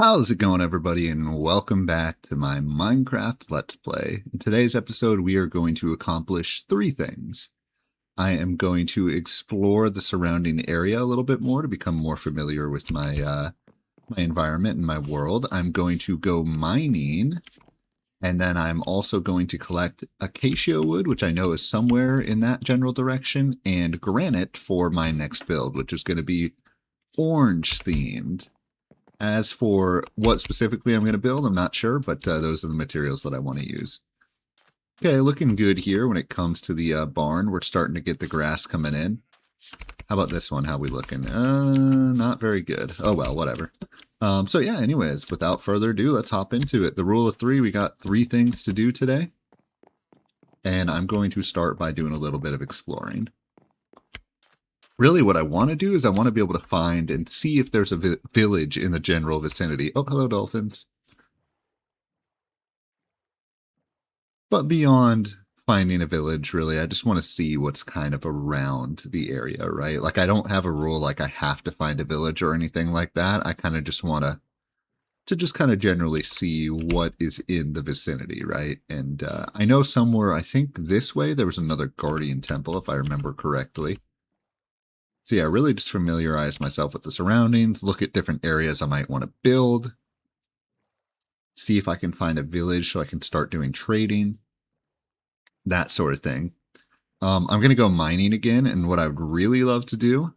How's it going, everybody, and welcome back to my Minecraft Let's Play. In today's episode, we are going to accomplish three things. I am going to explore the surrounding area a little bit more to become more familiar with my environment and my world. I'm going to go mining, and then I'm also going to collect Acacia Wood, which I know is somewhere in that general direction, and Granite for my next build, which is going to be orange themed. As for what specifically I'm going to build, I'm not sure, but those are the materials that I want to use. Okay, looking good here when it comes to the barn. We're starting to get the grass coming in. How about this one? How we looking? Not very good. Oh, well, whatever. So yeah, anyways, without further ado, let's hop into it. The rule of three, we got three things to do today. And I'm going to start by doing a little bit of exploring. Really, what I want to do is I want to be able to find and see if there's a village in the general vicinity. Oh, hello, dolphins. But beyond finding a village, really, I just want to see what's kind of around the area, right? Like, I don't have a rule like I have to find a village or anything like that. I kind of just want to just kind of generally see what is in the vicinity, right? And I know somewhere, I think this way, there was another guardian temple, if I remember correctly. So yeah, really just familiarize myself with the surroundings, look at different areas I might want to build, see if I can find a village so I can start doing trading, that sort of thing. I'm going to go mining again, and what I would really love to do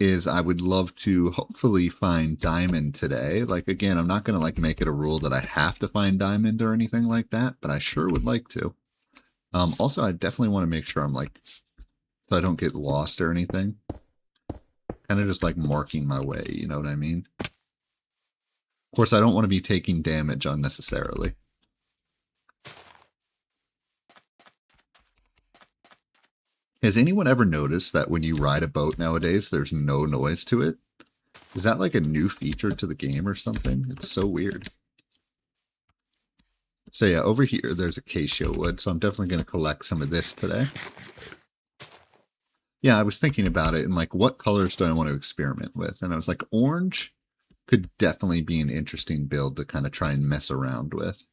is I would love to hopefully find diamond today. Like, again, I'm not going to like make it a rule that I have to find diamond or anything like that, but I sure would like to. Also, I definitely want to make sure I'm like, so I don't get lost or anything. Kind of just like marking my way, you know what I mean? Of course, I don't want to be taking damage unnecessarily. Has anyone ever noticed that when you ride a boat nowadays, there's no noise to it? Is that like a new feature to the game or something? It's so weird. So yeah, over here, there's Acacia Wood, so I'm definitely going to collect some of this today. Yeah, I was thinking about it and like, what colors do I want to experiment with? And I was like, orange could definitely be an interesting build to kind of try and mess around with.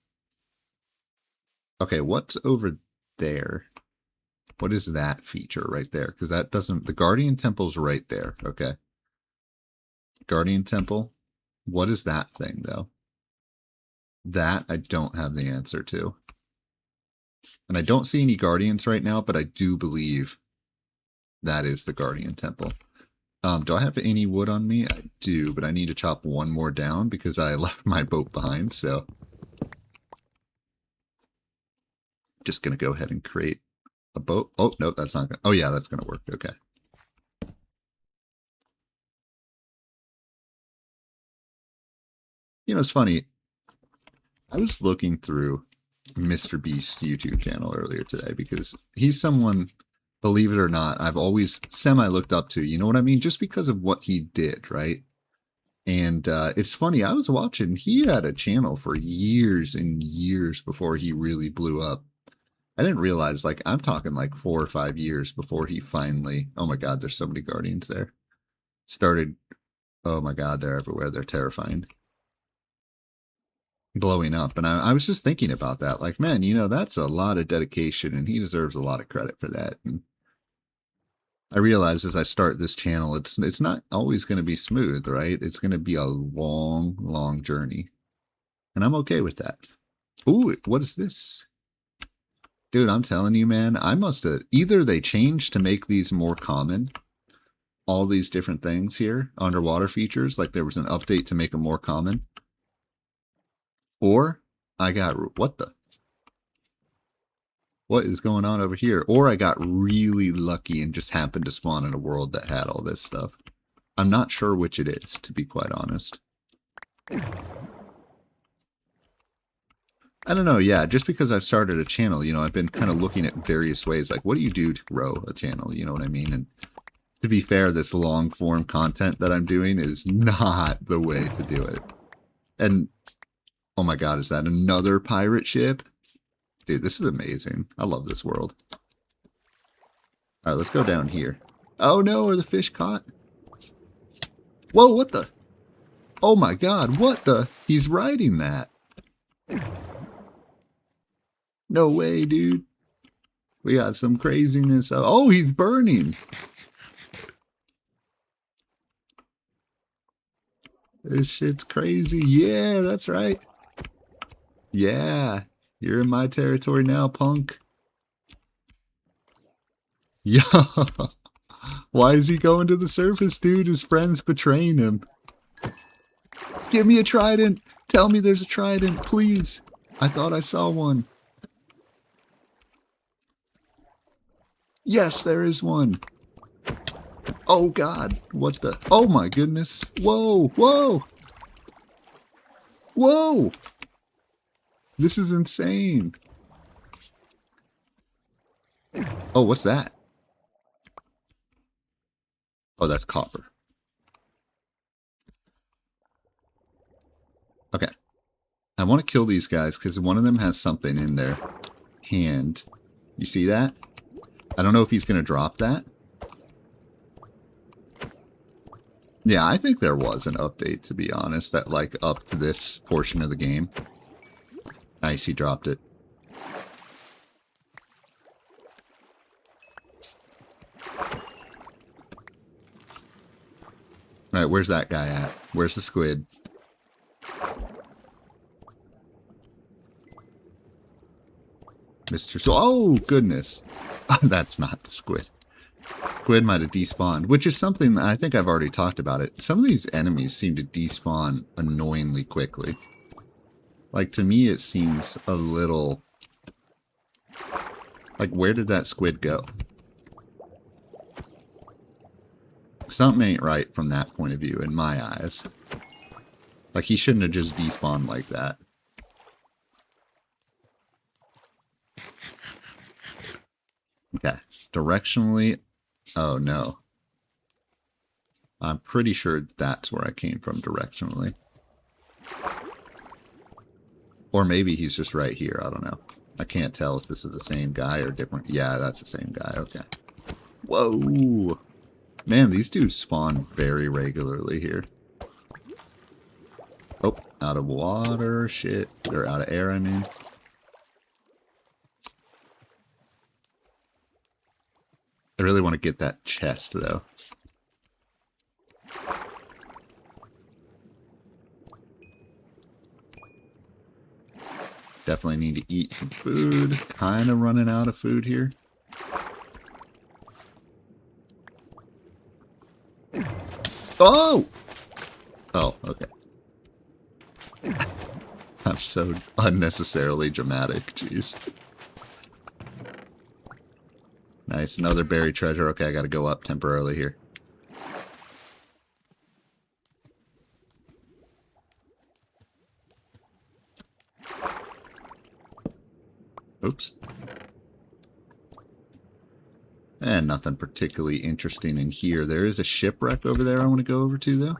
Okay, what's over there? What is that feature right there? Because that doesn't, the Guardian Temple's right there. Okay. Guardian Temple. What is that thing though? That I don't have the answer to. And I don't see any Guardians right now, but I do believe that is the Guardian Temple. Do I have any wood on me? I do, but I need to chop one more down because I left my boat behind, so. Just going to go ahead and create a boat. Oh, no, that's not going to. Oh, yeah, that's going to work. Okay. You know, it's funny. I was looking through Mr. Beast's YouTube channel earlier today because he's someone, believe it or not, I've always semi-looked up to, you know what I mean? Just because of what he did, right? And it's funny, I was watching, he had a channel for years and years before he really blew up. I didn't realize, like, I'm talking like 4 or 5 years before he finally, oh my god, there's so many guardians there. Started, oh my god, they're everywhere, they're terrifying. Blowing up. And I was just thinking about that. Like, man, you know, that's a lot of dedication and he deserves a lot of credit for that. And I realize as I start this channel, it's not always going to be smooth, right? It's going to be a long, long journey. And I'm okay with that. Ooh, what is this? Dude, I'm telling you, man, I must have, either they changed to make these more common, all these different things here, underwater features, like there was an update to make them more common. Or I got, what is going on over here? Or I got really lucky and just happened to spawn in a world that had all this stuff. I'm not sure which it is, to be quite honest. I don't know, yeah, just because I've started a channel, you know, I've been kind of looking at various ways, like, what do you do to grow a channel, you know what I mean? And to be fair, this long-form content that I'm doing is not the way to do it. And oh my god, is that another pirate ship? Dude, this is amazing. I love this world. Alright, let's go down here. Oh no, are the fish caught? Whoa, what the? Oh my god, what the? He's riding that. No way, dude. We got some craziness. Oh, he's burning. This shit's crazy. Yeah, that's right. Yeah, you're in my territory now, punk. Yeah. Why is he going to the surface, dude? His friend's betraying him. Give me a trident. Tell me there's a trident, please. I thought I saw one. Yes, there is one. Oh, God. What the? Oh, my goodness. Whoa, whoa. Whoa. This is insane. Oh, what's that? Oh, that's copper. Okay. I want to kill these guys because one of them has something in their hand. You see that? I don't know if he's going to drop that. Yeah, I think there was an update, to be honest, that like upped this portion of the game. Nice, he dropped it. Alright, where's that guy at? Where's the squid? Mr. So, oh, goodness. That's not the squid. Squid might have despawned, which is something that I think I've already talked about it. Some of these enemies seem to despawn annoyingly quickly. Like, to me, it seems a little... Like, where did that squid go? Something ain't right from that point of view, in my eyes. Like, he shouldn't have just despawned like that. Okay, directionally... Oh, no. I'm pretty sure that's where I came from directionally. Or maybe he's just right here, I don't know. I can't tell if this is the same guy or different. Yeah, that's the same guy, okay. Whoa! Man, these dudes spawn very regularly here. Oh, out of water, shit. They're out of air, I mean. I really want to get that chest, though. Definitely need to eat some food. Kind of running out of food here. Oh! Oh, okay. I'm so unnecessarily dramatic, jeez. Nice, another buried treasure. Okay, I gotta go up temporarily here. Oops. And nothing particularly interesting in here. There is a shipwreck over there I want to go over to, though.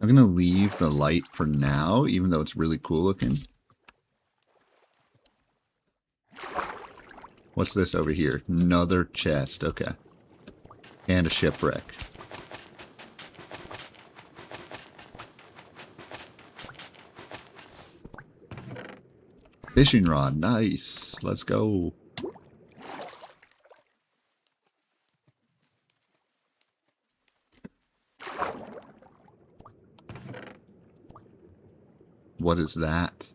I'm going to leave the light for now, even though it's really cool looking. What's this over here? Another chest. Okay. And a shipwreck. Fishing rod. Nice. Let's go. What is that?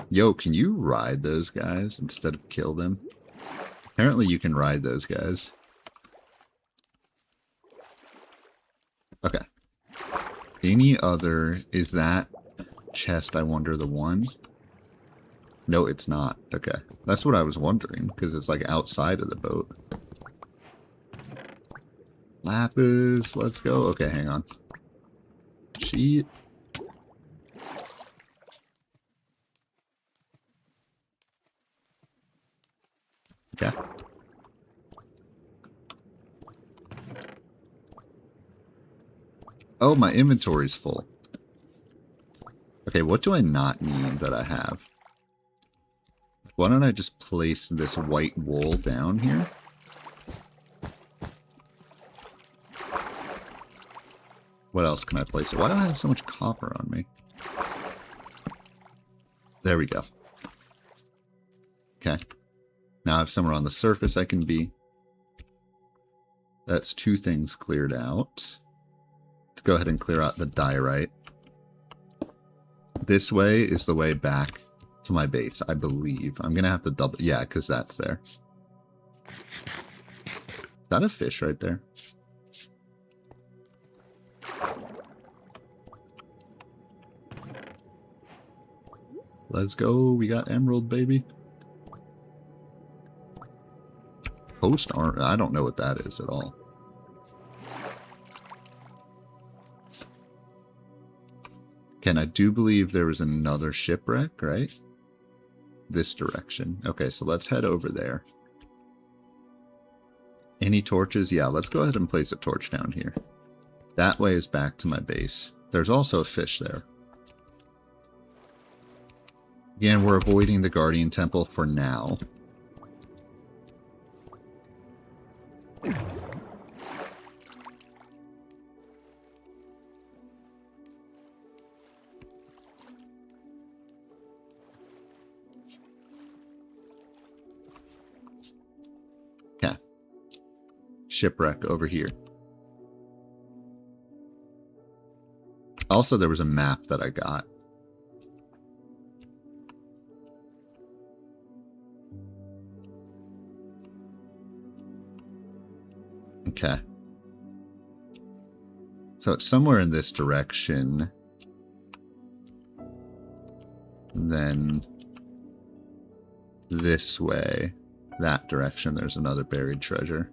Yo, can you ride those guys instead of kill them? Apparently you can ride those guys. Okay. Any other... Is that chest, I wonder, the one? No, it's not. Okay. That's what I was wondering, because it's like outside of the boat. Lapis, let's go. Okay, hang on. Sheet. Okay. Oh, my inventory's full. Okay, what do I not need that I have? Why don't I just place this white wool down here? What else can I place? Why do I have so much copper on me? There we go. Okay. Now I have somewhere on the surface I can be. That's 2 things cleared out. Let's go ahead and clear out the diorite. This way is the way back to my base, I believe. I'm going to have to double... Yeah, because that's there. Is that a fish right there? Let's go. We got emerald, baby. Post armor. I don't know what that is at all. Ken, I do believe there was another shipwreck, right? This direction. Okay, so let's head over there. Any torches? Yeah, let's go ahead and place a torch down here. That way is back to my base. There's also a fish there. Again, we're avoiding the Guardian Temple for now. Okay. Shipwreck over here. Also, there was a map that I got. Okay. So it's somewhere in this direction. And then this way, that direction, there's another buried treasure.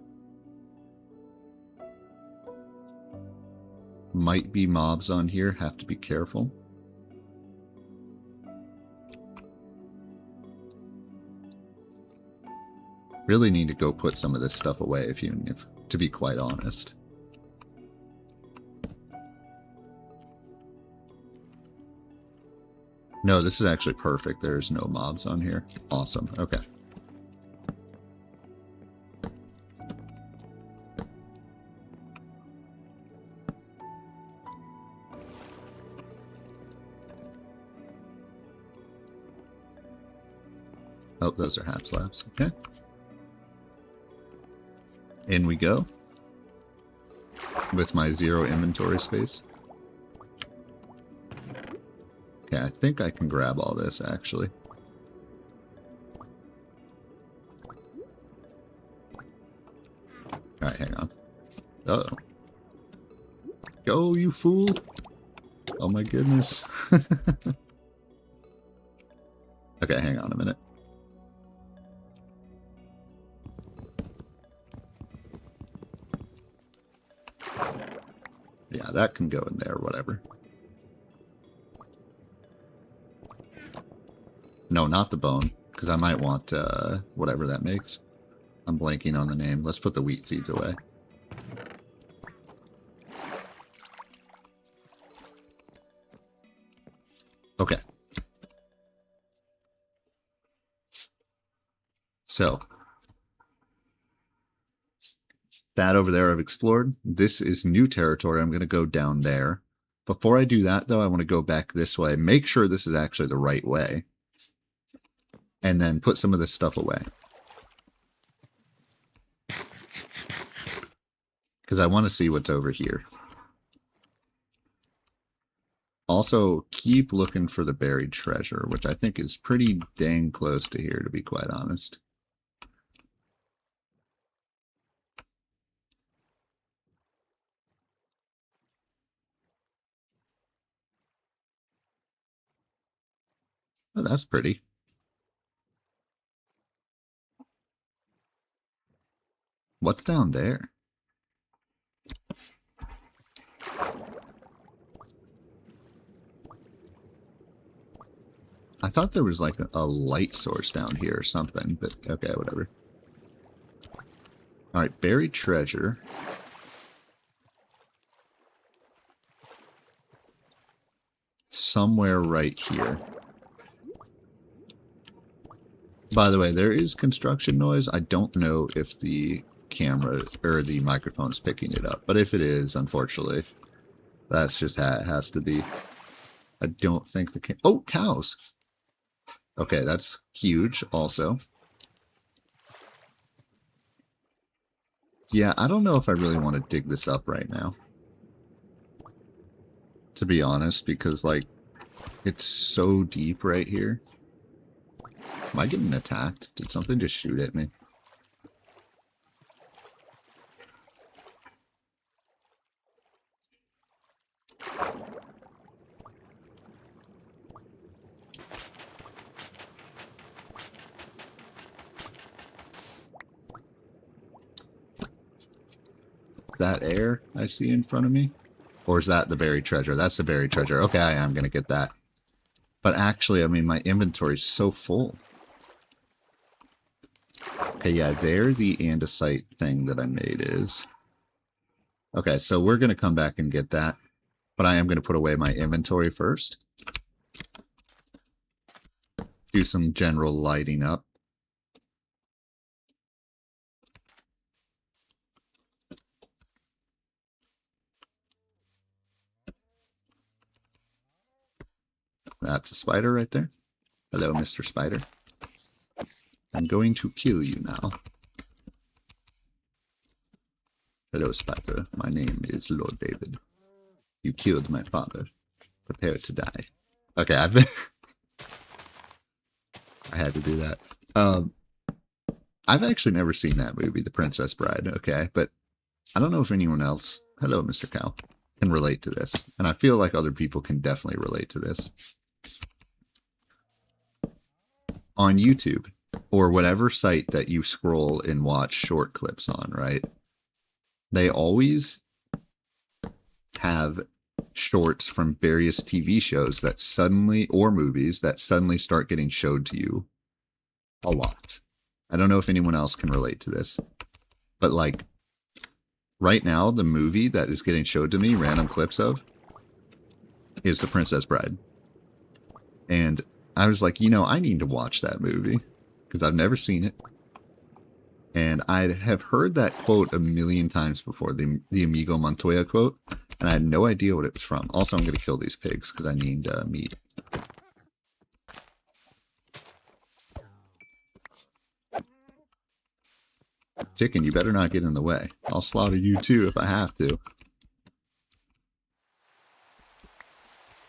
Might be mobs on here, have to be careful. Really need to go put some of this stuff away, to be quite honest. No, this is actually perfect. There's no mobs on here. Awesome. Okay. Oh, those are half slabs. Okay. In we go. With my 0 inventory space. Okay, I think I can grab all this, actually. Alright, hang on. Uh-oh. Go, you fool! Oh my goodness. Okay, hang on a minute. Yeah, that can go in there, whatever. No, not the bone, because I might want whatever that makes. I'm blanking on the name. Let's put the wheat seeds away. Okay. So, that over there I've explored. This is new territory. I'm going to go down there. Before I do that, though, I want to go back this way. Make sure this is actually the right way. And then put some of this stuff away. Because I want to see what's over here. Also, keep looking for the buried treasure, which I think is pretty dang close to here, to be quite honest. Oh, that's pretty. What's down there? I thought there was like a light source down here or something, but okay, whatever. Alright, buried treasure. Somewhere right here. By the way, there is construction noise. I don't know if the camera or the microphone is picking it up, but if it is, unfortunately, That's just how it has to be. I don't think the... Oh, cows! Okay, that's huge also. Yeah, I don't know if I really want to dig this up right now. To be honest, because, like, it's so deep right here. Am I getting attacked? Did something just shoot at me? Is that air I see in front of me? Or is that the buried treasure? That's the buried treasure. Okay, I am going to get that. But actually, I mean, my inventory's so full. Okay, yeah, there the andesite thing that I made is. Okay, so we're going to come back and get that. But I am going to put away my inventory first. Do some general lighting up. That's a spider right there. Hello, Mr. Spider. I'm going to kill you now. Hello, Spider. My name is Lord David. You killed my father. Prepare to die. Okay, I've been... I had to do that. I've actually never seen that movie, The Princess Bride, okay? But I don't know if anyone else, hello, Mr. Cow, can relate to this. And I feel like other people can definitely relate to this. On YouTube, or whatever site that you scroll and watch short clips on, right? They always have shorts from various TV shows that suddenly, or movies, that suddenly start getting showed to you a lot. I don't know if anyone else can relate to this, but like right now, the movie that is getting showed to me, random clips of, is The Princess Bride. And I was like, you know, I need to watch that movie because I've never seen it. And I have heard that quote a million times before, the Amigo Montoya quote, and I had no idea what it was from. Also, I'm going to kill these pigs because I need meat. Chicken, you better not get in the way. I'll slaughter you too if I have to.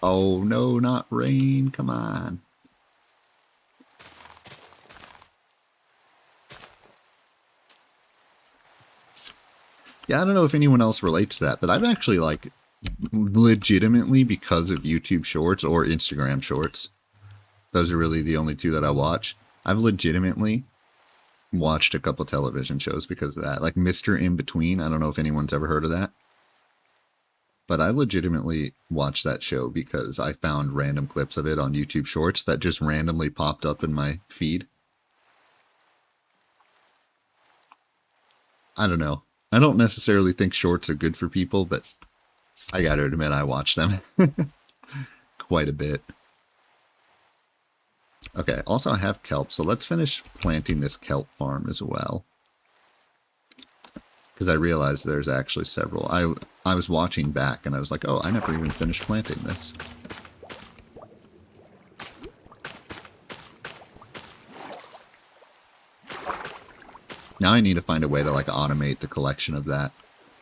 Oh no, not rain. Come on. Yeah, I don't know if anyone else relates to that, but I've actually, like, legitimately, because of YouTube Shorts or Instagram Shorts, those are really the only two that I watch, I've legitimately watched a couple television shows because of that. Like Mr. In Between, I don't know if anyone's ever heard of that. But I legitimately watched that show because I found random clips of it on YouTube Shorts that just randomly popped up in my feed. I don't know. I don't necessarily think shorts are good for people, but I gotta admit I watch them quite a bit. Okay, also I have kelp, so let's finish planting this kelp farm as well. Because I realized there's actually several. I was watching back and I was like, oh, I never even finished planting this. Now I need to find a way to like automate the collection of that,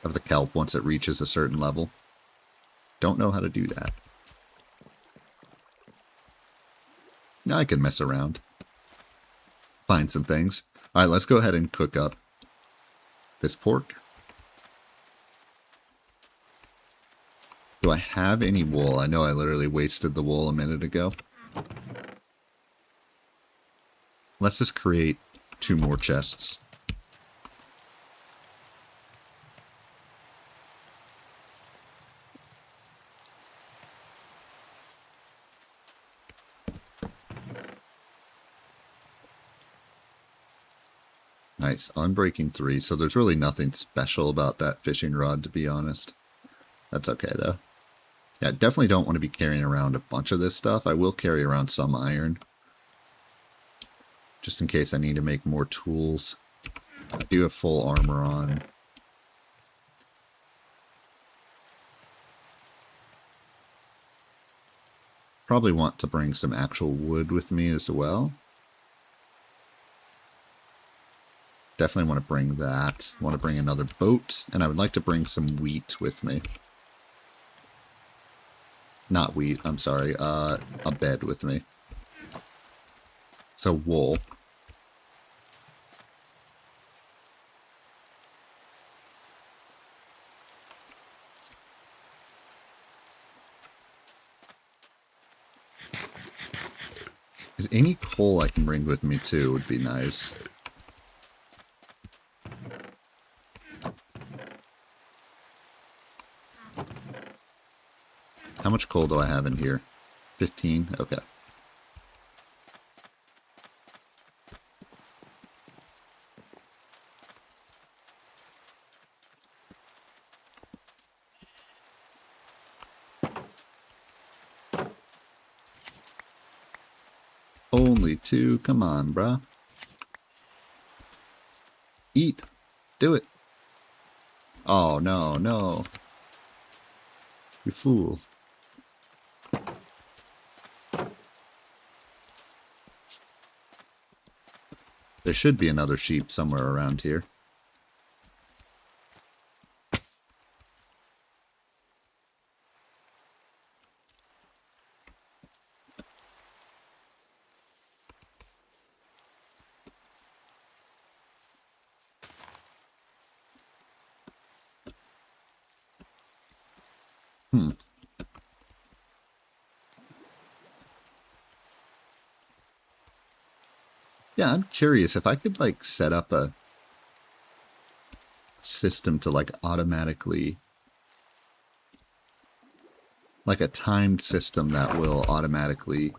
of the kelp once it reaches a certain level. Don't know how to do that. Now I can mess around. Find some things. Alright, let's go ahead and cook up this pork. Do I have any wool? I know I literally wasted the wool a minute ago. Let's just create 2 more chests. Nice. Unbreaking 3. So there's really nothing special about that fishing rod, to be honest. That's okay, though. Yeah, definitely don't want to be carrying around a bunch of this stuff. I will carry around some iron. Just in case I need to make more tools. I do have full armor on. Probably want to bring some actual wood with me as well. Definitely want to bring that. Want to bring another boat, and I would like to bring some wheat with me. Not wheat, I'm sorry, a bed with me. So wool. Is any coal I can bring with me too would be nice. How much coal do I have in here? 15? Okay. Only 2. Come on, bruh. Eat. Do it. Oh, no, no. You fool. There should be another sheep somewhere around here. Yeah, I'm curious if I could, like, set up a system to, like, automatically... Like a timed system that will automatically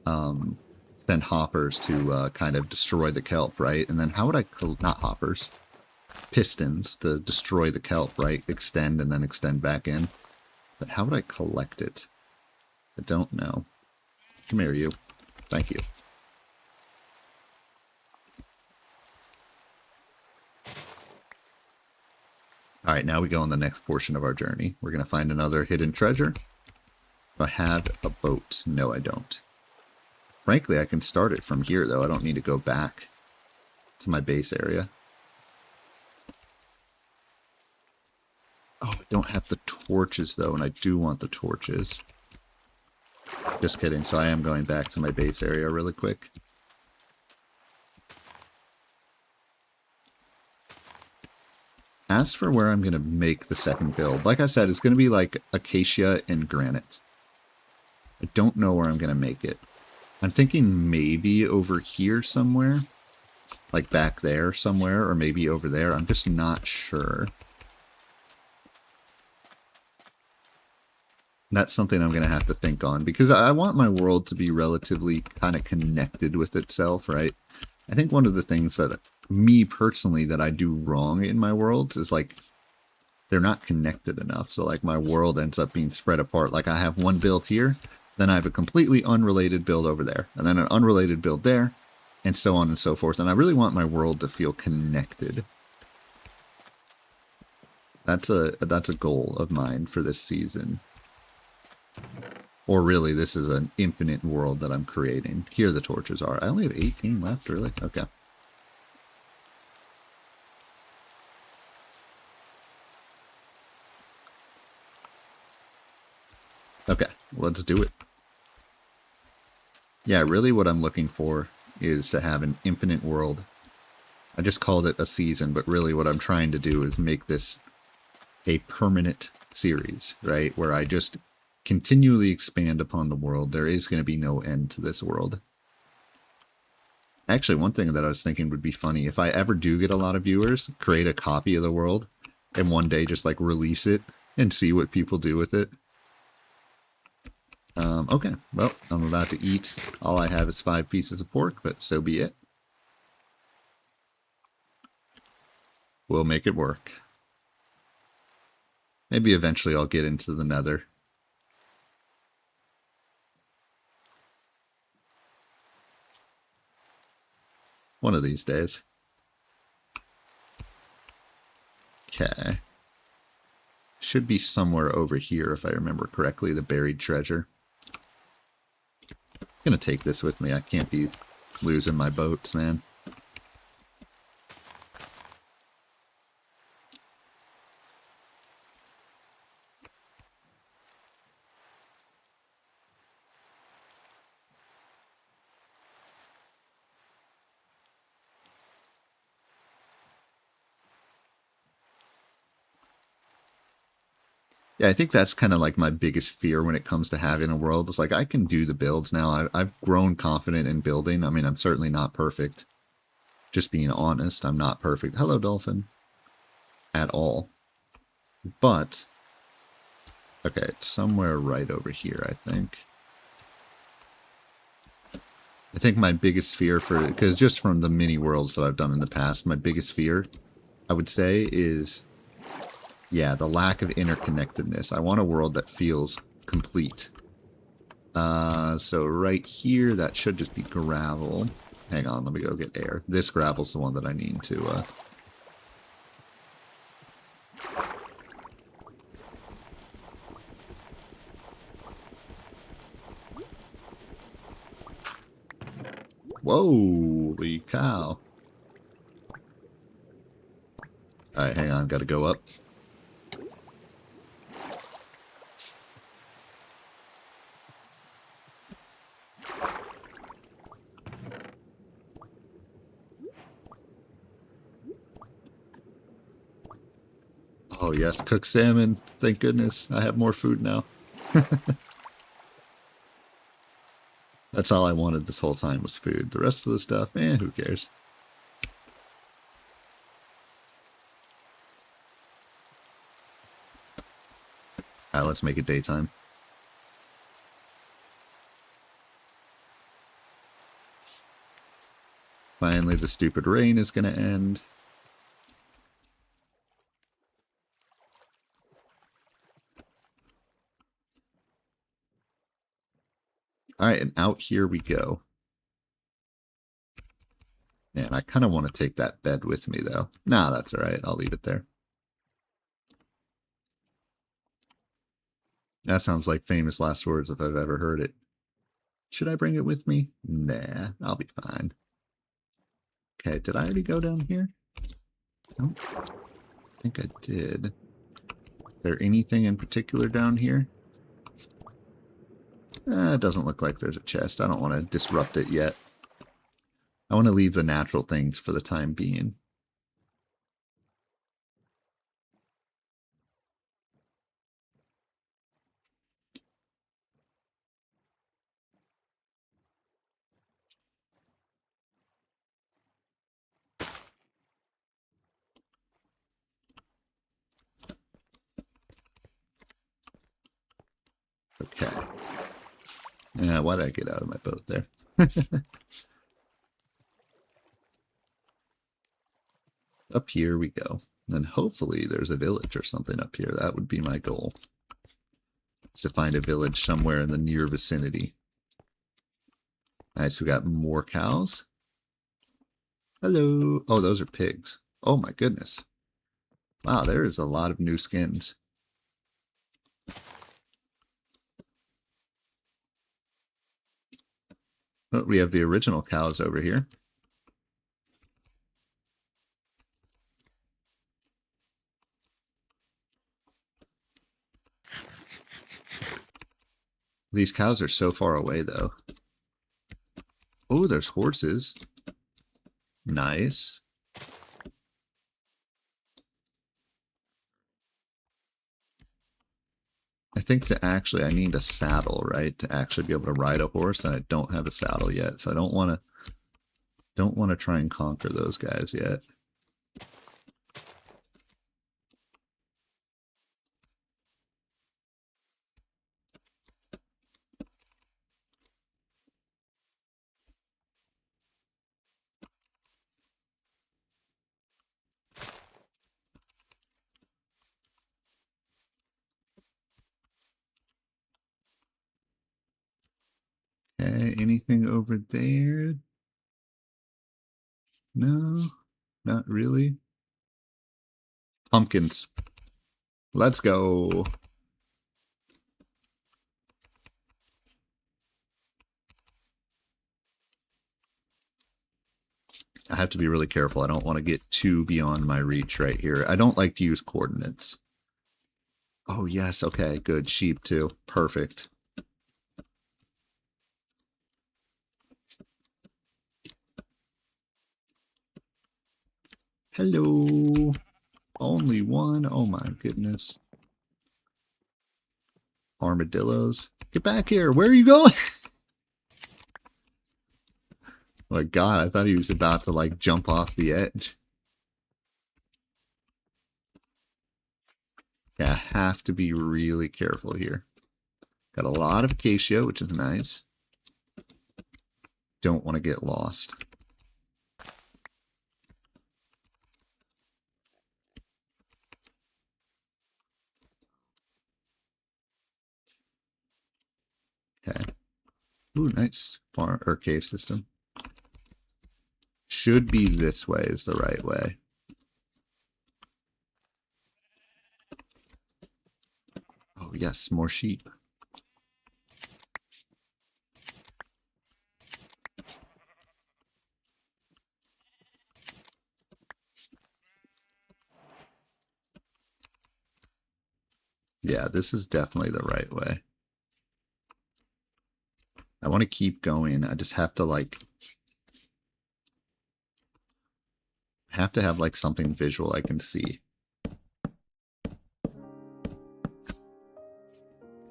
send hoppers to kind of destroy the kelp, right? And then how would I... Not hoppers. Pistons to destroy the kelp, right? Extend and then extend back in. But how would I collect it? I don't know. Come here, you. Thank you. Alright, now we go on the next portion of our journey. We're going to find another hidden treasure. Do I have a boat? No, I don't. Frankly, I can start it from here, though. I don't need to go back to my base area. Oh, I don't have the torches, though, and I do want the torches. Just kidding. So I am going back to my base area really quick. As for where I'm going to make the second build, like I said, it's going to be like Acacia and Granite. I don't know where I'm going to make it. I'm thinking maybe over here somewhere. Like back there somewhere, or maybe over there. I'm just not sure. That's something I'm going to have to think on, because I want my world to be relatively kind of connected with itself, right? I think one of the things that, me personally, that I do wrong in my worlds is, like, they're not connected enough. So, like, my world ends up being spread apart. Like, I have one build here, then I have a completely unrelated build over there, and then an unrelated build there, and so on and so forth. And I really want my world to feel connected. That's a goal of mine for this season. Or really, this is an infinite world that I'm creating. Here the torches are. I only have 18 left, really? Okay. Okay, let's do it. Yeah, really what I'm looking for is to have an infinite world. I just called it a season, but really what I'm trying to do is make this a permanent series, right? Where I just continually expand upon the world. There is going to be no end to this world. Actually, one thing that I was thinking would be funny, if I ever do get a lot of viewers, create a copy of the world, and one day just, like, release it and see what people do with it. Okay, well, I'm about to eat. All I have is 5 pieces of pork, but so be it. We'll make it work. Maybe eventually I'll get into the nether. One of these days. Okay. Should be somewhere over here, if I remember correctly, the buried treasure. Gonna take this with me. I can't be losing my boats, man. Yeah, I think that's kind of like my biggest fear when it comes to having a world. It's like I can do the builds now. I've grown confident in building. I mean, I'm certainly not perfect. Just being honest, I'm not perfect. Hello, dolphin. At all. But, okay, it's somewhere right over here, I think. I think my biggest fear because just from the mini worlds that I've done in the past, my biggest fear, I would say, is, yeah, the lack of interconnectedness. I want a world that feels complete. So right here, that should just be gravel. Hang on, let me go get air. This gravel's the one that I need to, Whoa, cow. Alright, hang on, gotta go up. Oh yes, cooked salmon. Thank goodness. I have more food now. That's all I wanted this whole time was food. The rest of the stuff, who cares? Alright, let's make it daytime. Finally, the stupid rain is going to end. Alright, and out here we go. Man, I kind of want to take that bed with me, though. Nah, that's alright. I'll leave it there. That sounds like famous last words if I've ever heard it. Should I bring it with me? Nah, I'll be fine. Okay, did I already go down here? Nope. I think I did. Is there anything in particular down here? It doesn't look like there's a chest. I don't want to disrupt it yet. I want to leave the natural things for the time being. Okay. Why did I get out of my boat there? Up here we go. And hopefully there's a village or something up here. That would be my goal. Is to find a village somewhere in the near vicinity. Nice, we got more cows. Hello. Oh, those are pigs. Oh my goodness. Wow, there is a lot of new skins. Oh, we have the original cows over here. These cows are so far away, though. Oh, there's horses. Nice. I think I need a saddle, right, to actually be able to ride a horse, and I don't have a saddle yet, so I don't want to try and conquer those guys yet. Okay, anything over there? No, not really. Pumpkins. Let's go. have to be really careful. I don't want to get too beyond my reach right here. I don't like to use coordinates. Oh, yes. Okay, good. Sheep, too. Perfect. Hello. Only one. Oh, my goodness. Armadillos. Get back here. Where are you going? Oh my God, I thought he was about to, like, jump off the edge. Yeah, I have to be really careful here. Got a lot of acacia, which is nice. Don't want to get lost. Okay. Ooh, nice farm or cave system. Should be this way is the right way. Oh yes, more sheep. Yeah, this is definitely the right way. I want to keep going. I just have to like have like something visual I can see.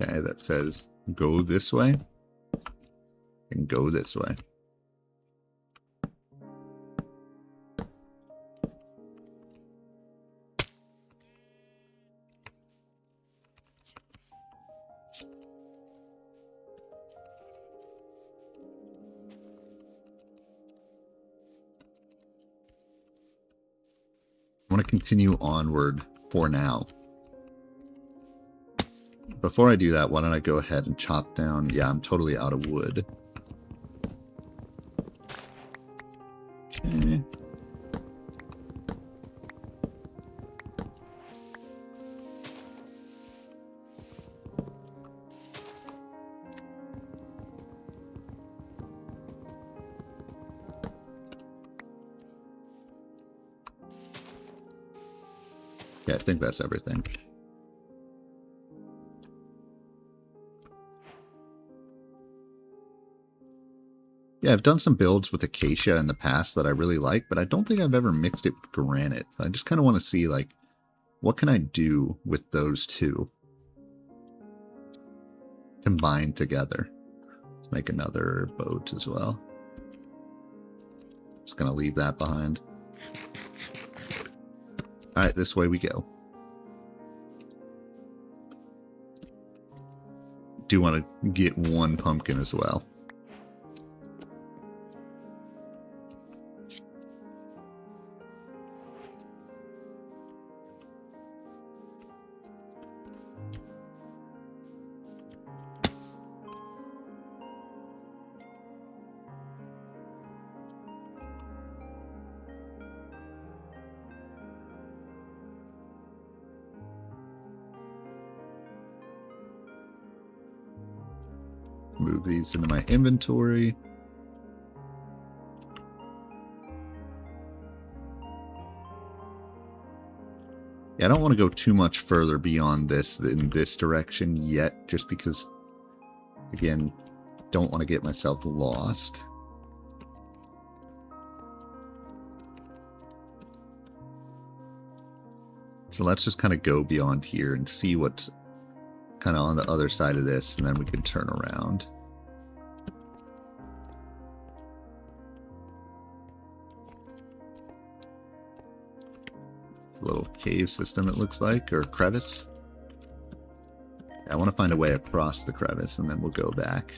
Okay, that says go this way and go this way. I want to continue onward for now. Before I do that, why don't I go ahead and chop down... Yeah, I'm totally out of wood. Okay. Yeah, I think that's everything. Yeah, I've done some builds with Acacia in the past that I really like, but I don't think I've ever mixed it with Granite. I just kind of want to see, like, what can I do with those two combined together? Let's make another boat as well. Just going to leave that behind. All right, this way we go. Do want to get one pumpkin as well. Move these into my inventory. Yeah, I don't want to go too much further beyond this in this direction yet, just because, again, don't want to get myself lost. So let's just kind of go beyond here and see what's kind of on the other side of this, and then we can turn around. It's a little cave system, it looks like, or crevice. I want to find a way across the crevice, and then we'll go back.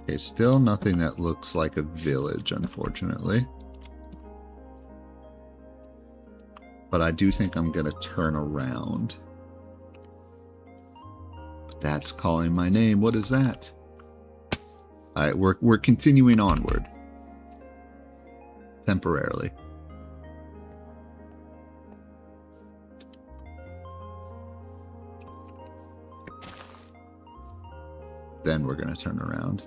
Okay, still nothing that looks like a village, unfortunately. But I do think I'm going to turn around. That's calling my name. What is that? Alright, we're continuing onward. temporarily. Then we're going to turn around.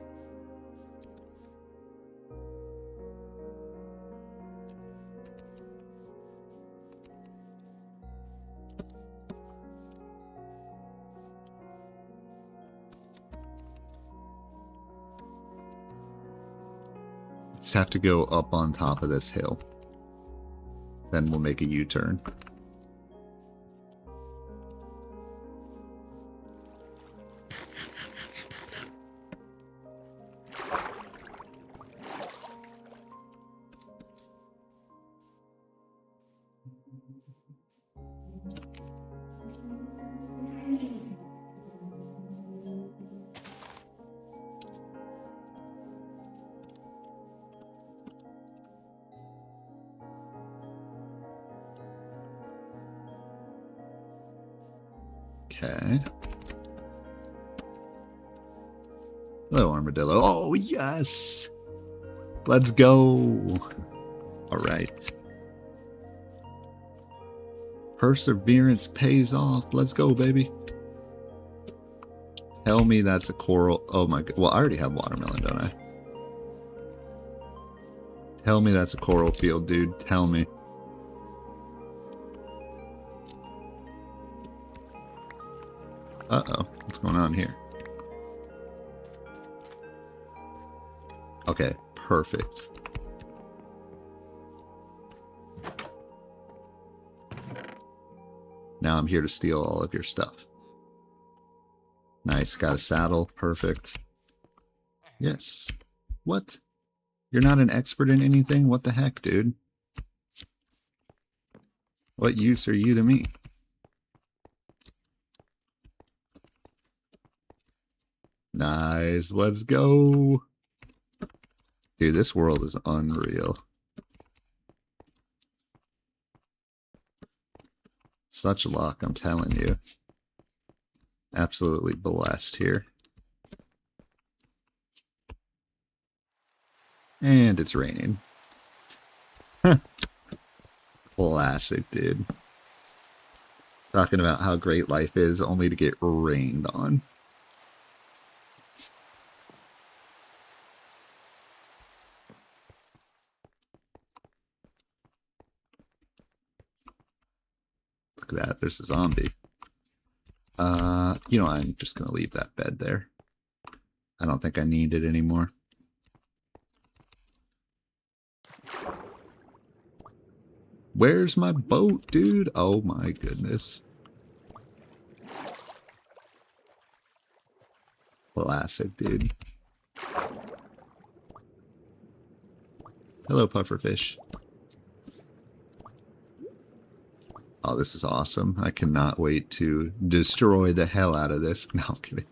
Just have to go up on top of this hill. Then we'll make a U-turn. Okay. Hello, armadillo. Oh, yes! Let's go! Alright. Perseverance pays off. Let's go, baby. Tell me that's a coral. Oh my god. Well, I already have watermelon, don't I? Tell me that's a coral field, dude. Tell me. Uh-oh. What's going on here? Okay, perfect. Now I'm here to steal all of your stuff. Nice, got a saddle. Perfect. Yes. What? You're not an expert in anything? What the heck, dude? What use are you to me? Nice, let's go. Dude, this world is unreal. Such luck, I'm telling you. Absolutely blessed here. And it's raining. Classic, dude. Talking about how great life is, only to get rained on. Look at that, there's a zombie. You know, I'm just gonna leave that bed there. I don't think I need it anymore. Where's my boat, dude? Oh my goodness. Classic, dude. Hello, pufferfish. Oh, this is awesome. I cannot wait to destroy the hell out of this. No, I'm kidding.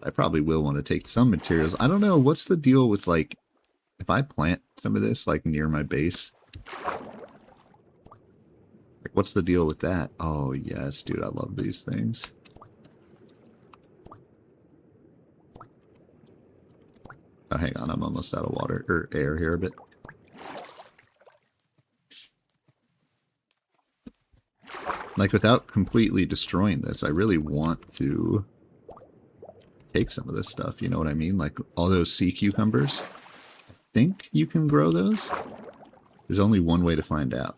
I probably will want to take some materials. I don't know. What's the deal with, like, if I plant some of this, like, near my base? Like, what's the deal with that? Oh, yes, dude. I love these things. Oh, hang on. I'm almost out of water, or air here a bit. Like, without completely destroying this, I really want to take some of this stuff, you know what I mean? Like, all those sea cucumbers. I think you can grow those. There's only one way to find out.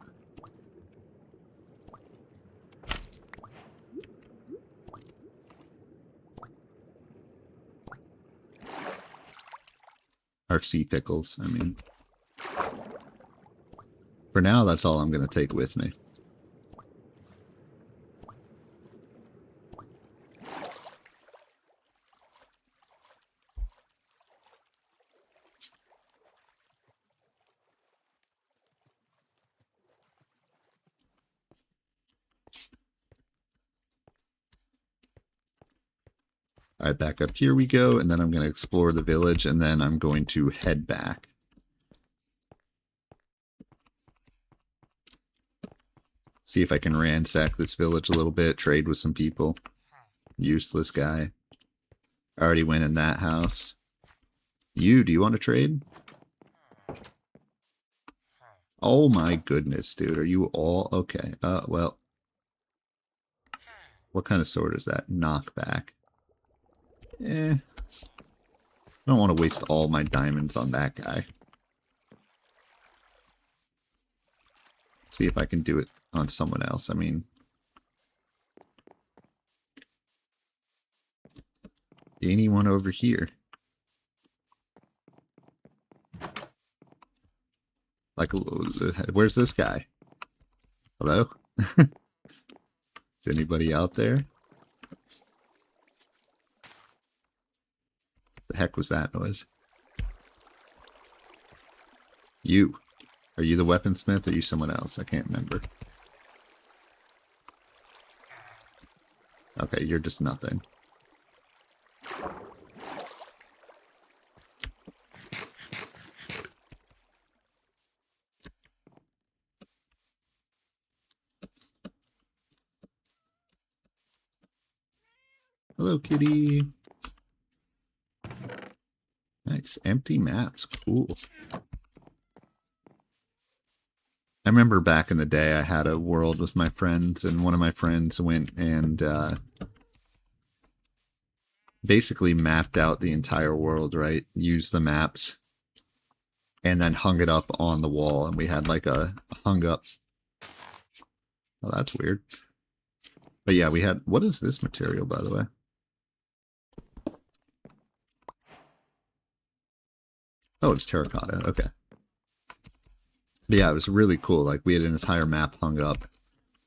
Or sea pickles, I mean. For now, that's all I'm going to take with me. Alright, back up here we go, and then I'm going to explore the village, and then I'm going to head back. See if I can ransack this village a little bit, trade with some people. Useless guy. I already went in that house. Do you want to trade? Oh my goodness, dude. Are you all okay? Well, what kind of sword is that? Knockback. Eh. I don't want to waste all my diamonds on that guy. See if I can do it on someone else. I mean, anyone over here? Like, where's this guy? Hello? Is anybody out there? The heck was that noise? You. Are you the weaponsmith or are you someone else? I can't remember. Okay, you're just nothing. Hello, kitty. Nice. Empty maps. Cool. I remember back in the day I had a world with my friends, and one of my friends went and basically mapped out the entire world, right? Used the maps and then hung it up on the wall, and we had like a hung up. Oh, that's weird. But yeah, we had, what is this material, by the way? Oh, it's terracotta. Okay. But yeah, it was really cool. Like, we had an entire map hung up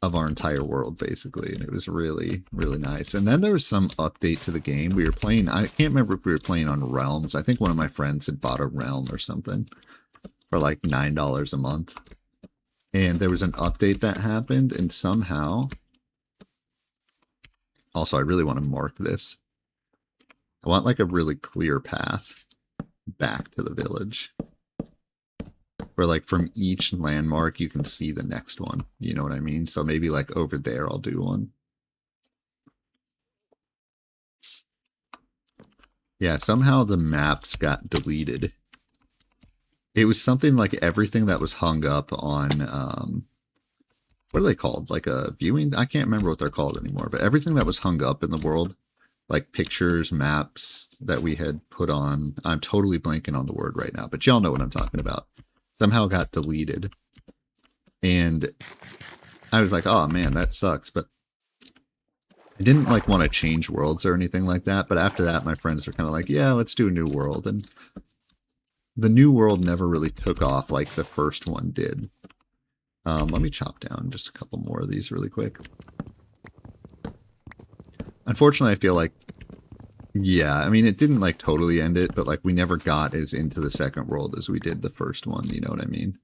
of our entire world, basically, and it was really, really nice. And then there was some update to the game. We were playing, I can't remember if we were playing on Realms. I think one of my friends had bought a Realm or something for like $9 a month. And there was an update that happened, and somehow... Also, I really want to mark this. I want like a really clear path back to the village. Where like from each landmark you can see the next one. You know what I mean? So maybe like over there I'll do one. Yeah, somehow the maps got deleted. It was something like everything that was hung up on, what are they called? Like a viewing? I can't remember what they're called anymore, but everything that was hung up in the world, like pictures, maps that we had put on, I'm totally blanking on the word right now, but y'all know what I'm talking about. Somehow got deleted. And I was like, oh man, that sucks. But I didn't like want to change worlds or anything like that. But after that, my friends were kind of like, yeah, let's do a new world. And the new world never really took off like the first one did. Let me chop down just a couple more of these really quick. Unfortunately, I feel like, yeah, I mean, it didn't like totally end it, but like we never got as into the second world as we did the first one. You know what I mean?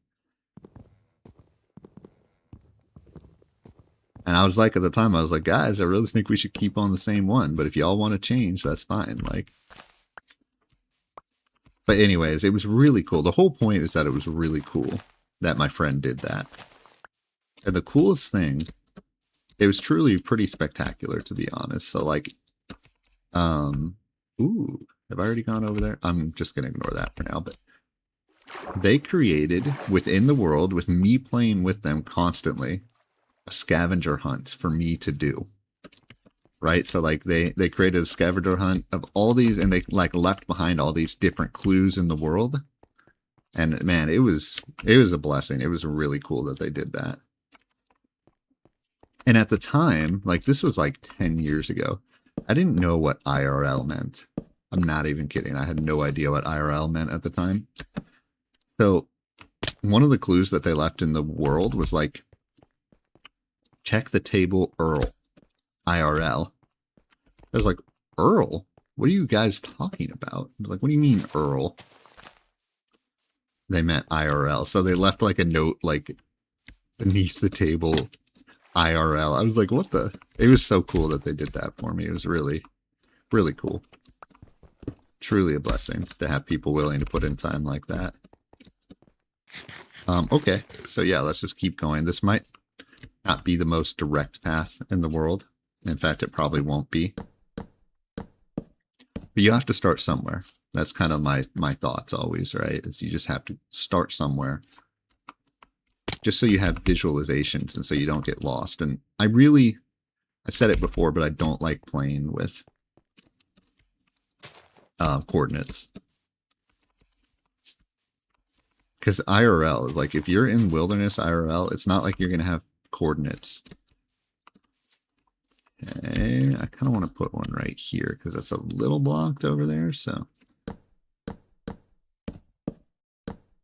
And I was like, at the time, I was like, guys, I really think we should keep on the same one. But if y'all want to change, that's fine. Like, but anyways, it was really cool. The whole point is that it was really cool that my friend did that. And the coolest thing, it was truly pretty spectacular, to be honest. So like, ooh, have I already gone over there? I'm just going to ignore that for now, but they created within the world, with me playing with them constantly, a scavenger hunt for me to do. Right? So like they created a scavenger hunt of all these, and they like left behind all these different clues in the world. And man, it was a blessing. It was really cool that they did that. And at the time, like this was like 10 years ago, I didn't know what IRL meant. I'm not even kidding. I had no idea what IRL meant at the time. So one of the clues that they left in the world was like, check the table Earl. IRL. I was like, Earl? What are you guys talking about? I was like, what do you mean Earl? They meant IRL. So they left like a note like beneath the table, IRL. I was like, what the? It was so cool that they did that for me. It was really, really cool. Truly a blessing to have people willing to put in time like that. Okay, so yeah, let's just keep going. This might not be the most direct path in the world. In fact, it probably won't be. But you have to start somewhere. That's kind of my thoughts always, right? Is you just have to start somewhere. just so you have visualizations and so you don't get lost. And I said it before, but I don't like playing with coordinates. Because IRL, like if you're in wilderness IRL, it's not like you're going to have coordinates. Okay, I kind of want to put one right here because it's a little blocked over there. So,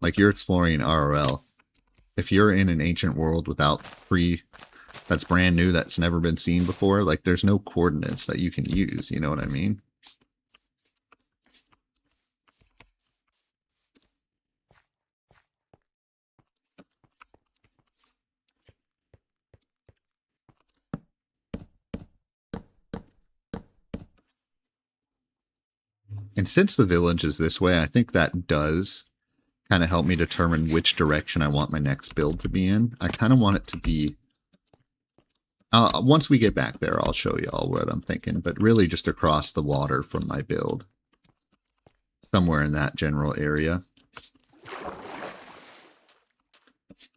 like you're exploring IRL. If you're in an ancient world without that's brand new, that's never been seen before, like there's no coordinates that you can use. You know what I mean? And since the village is this way, I think that does kind of help me determine which direction I want my next build to be in. I kind of want it to be... once we get back there, I'll show you all what I'm thinking, but really just across the water from my build. Somewhere in that general area.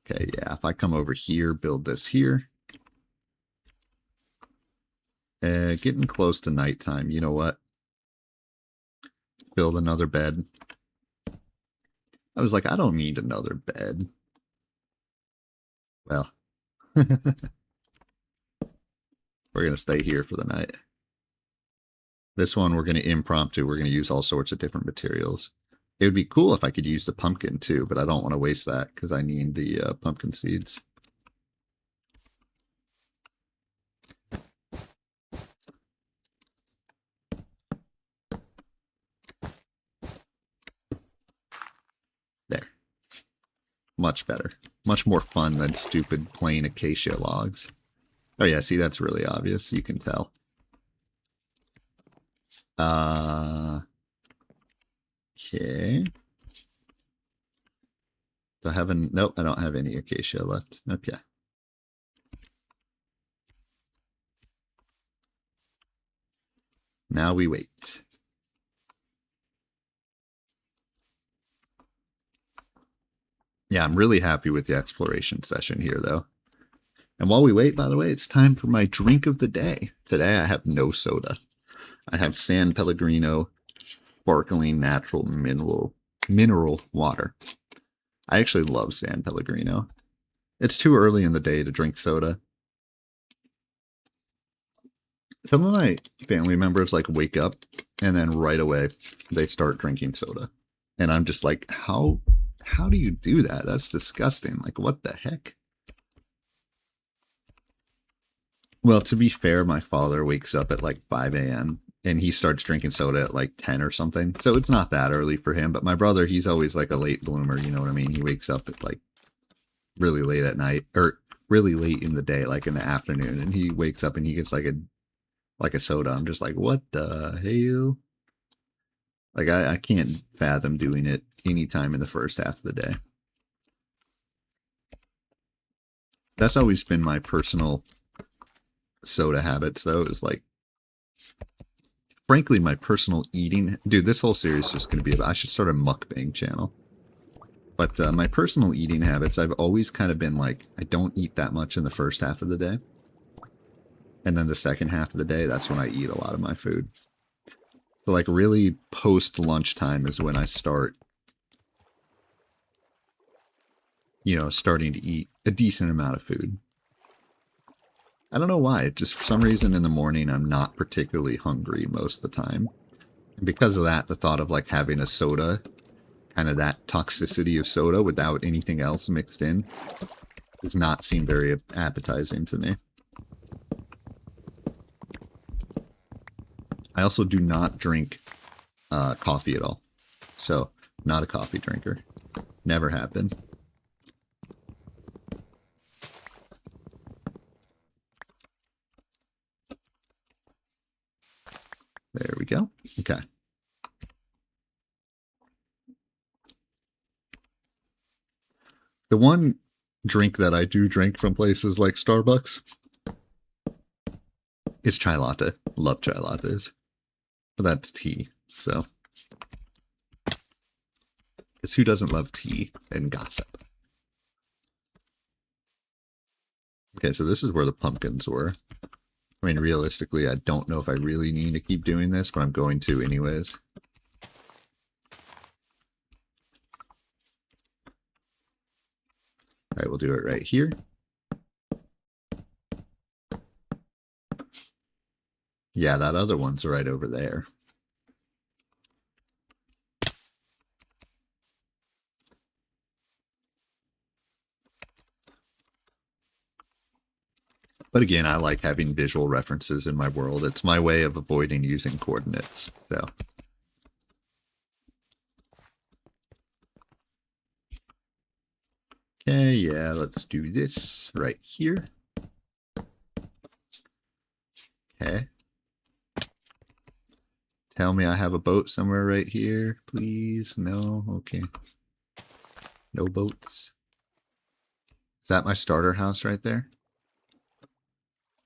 Okay, yeah, if I come over here, build this here. Getting close to nighttime, you know what? Build another bed. I was like, I don't need another bed. Well, we're going to stay here for the night. This one, we're going to impromptu. We're going to use all sorts of different materials. It would be cool if I could use the pumpkin too, but I don't want to waste that because I need the pumpkin seeds. There. Much better. Much more fun than stupid plain acacia logs. Oh yeah, see, that's really obvious. You can tell. Okay. Do I have nope, I don't have any acacia left. Okay. Now we wait. Yeah, I'm really happy with the exploration session here, though. And while we wait, by the way, it's time for my drink of the day. Today I have no soda. I have San Pellegrino sparkling natural mineral water. I actually love San Pellegrino. It's too early in the day to drink soda. Some of my family members like wake up and then right away they start drinking soda. And I'm just like, how do you do that? That's disgusting. Like, what the heck? Well, to be fair, my father wakes up at like 5 a.m. and he starts drinking soda at like 10 or something. So it's not that early for him. But my brother, he's always like a late bloomer. You know what I mean? He wakes up at like really late at night or really late in the day, like in the afternoon. And he wakes up and he gets like a soda. I'm just like, what the hell? Like, I can't fathom doing it anytime in the first half of the day. That's always been my personal soda habits, though, is like, frankly, my personal eating. Dude, this whole series is just going to be about, I should start a mukbang channel. But my personal eating habits, I've always kind of been like, I don't eat that much in the first half of the day. And then the second half of the day, that's when I eat a lot of my food. So like really post lunchtime is when I start, starting to eat a decent amount of food. I don't know why. Just for some reason in the morning, I'm not particularly hungry most of the time. And because of that, the thought of like having a soda, kind of that toxicity of soda without anything else mixed in, does not seem very appetizing to me. I also do not drink coffee at all. So, not a coffee drinker. Never have been. There we go. Okay. The one drink that I do drink from places like Starbucks is chai latte. Love chai lattes. But that's tea, so. Because who doesn't love tea and gossip? Okay, so this is where the pumpkins were. I mean, realistically, I don't know if I really need to keep doing this, but I'm going to anyways. All right, we'll do it right here. Yeah, that other one's right over there. But again, I like having visual references in my world. It's my way of avoiding using coordinates. So, okay, yeah, let's do this right here. Okay. Tell me I have a boat somewhere right here, please. No, okay. No boats. Is that my starter house right there?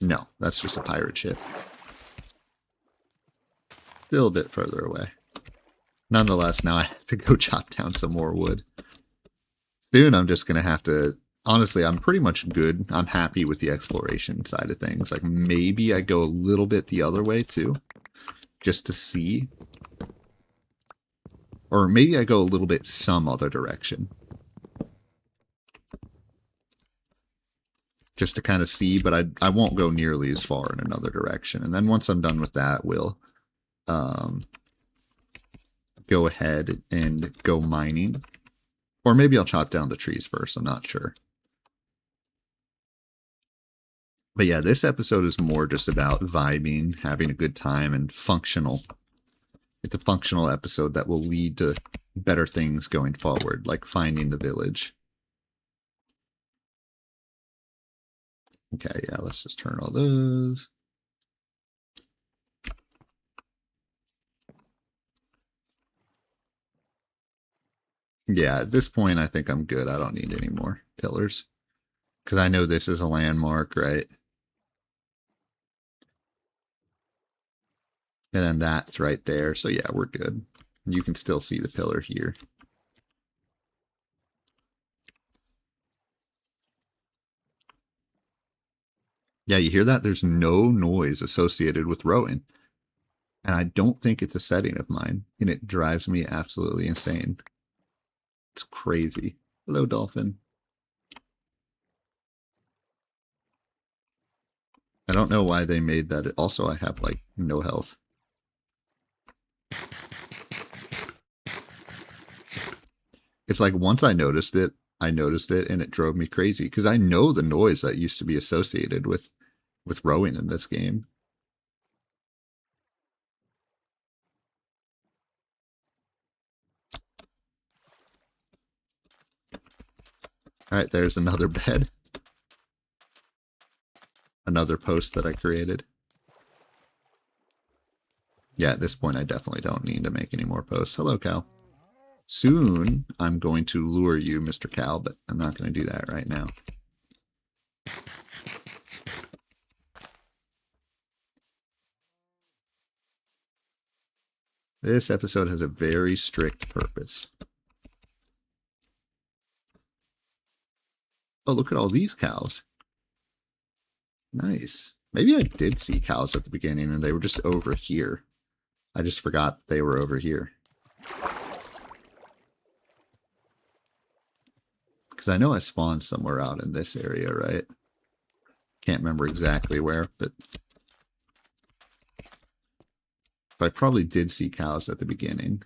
No, that's just a pirate ship. Still a bit further away. Nonetheless, now I have to go chop down some more wood. Soon I'm just going to have to... Honestly, I'm pretty much good. I'm happy with the exploration side of things. Like, maybe I go a little bit the other way, too. Just to see. Or maybe I go a little bit some other direction. Just to kind of see, but I won't go nearly as far in another direction. And then once I'm done with that, we'll go ahead and go mining. Or maybe I'll chop down the trees first, I'm not sure. But yeah, this episode is more just about vibing, having a good time, and functional. It's a functional episode that will lead to better things going forward, like finding the village. Okay, yeah, let's just turn all those. Yeah, at this point, I think I'm good. I don't need any more pillars. Because I know this is a landmark, right? And then that's right there. So yeah, we're good. You can still see the pillar here. Yeah, you hear that? There's no noise associated with rowing. And I don't think it's a setting of mine. And it drives me absolutely insane. It's crazy. Hello, dolphin. I don't know why they made that. Also, I have, like, no health. It's like once I noticed it, and it drove me crazy. Because I know the noise that used to be associated with rowing in this game. All right, there's another bed. Another post that I created. Yeah, at this point, I definitely don't need to make any more posts. Hello, cow. Soon, I'm going to lure you, Mr. Cow, but I'm not going to do that right now. This episode has a very strict purpose. Oh, look at all these cows. Nice. Maybe I did see cows at the beginning and they were just over here. I just forgot they were over here. Because I know I spawned somewhere out in this area, right? Can't remember exactly where, but I probably did see cows at the beginning.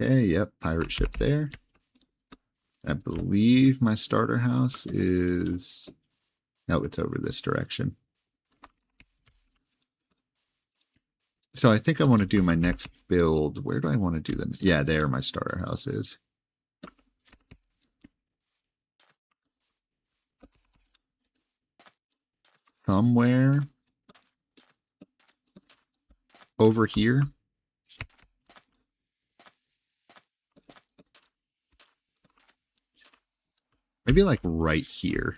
Okay, yep, pirate ship there. I believe my starter house is... No, it's over this direction. So I think I want to do my next build. Where do I want to do them? Yeah, there my starter house is. Somewhere over here. Maybe like right here.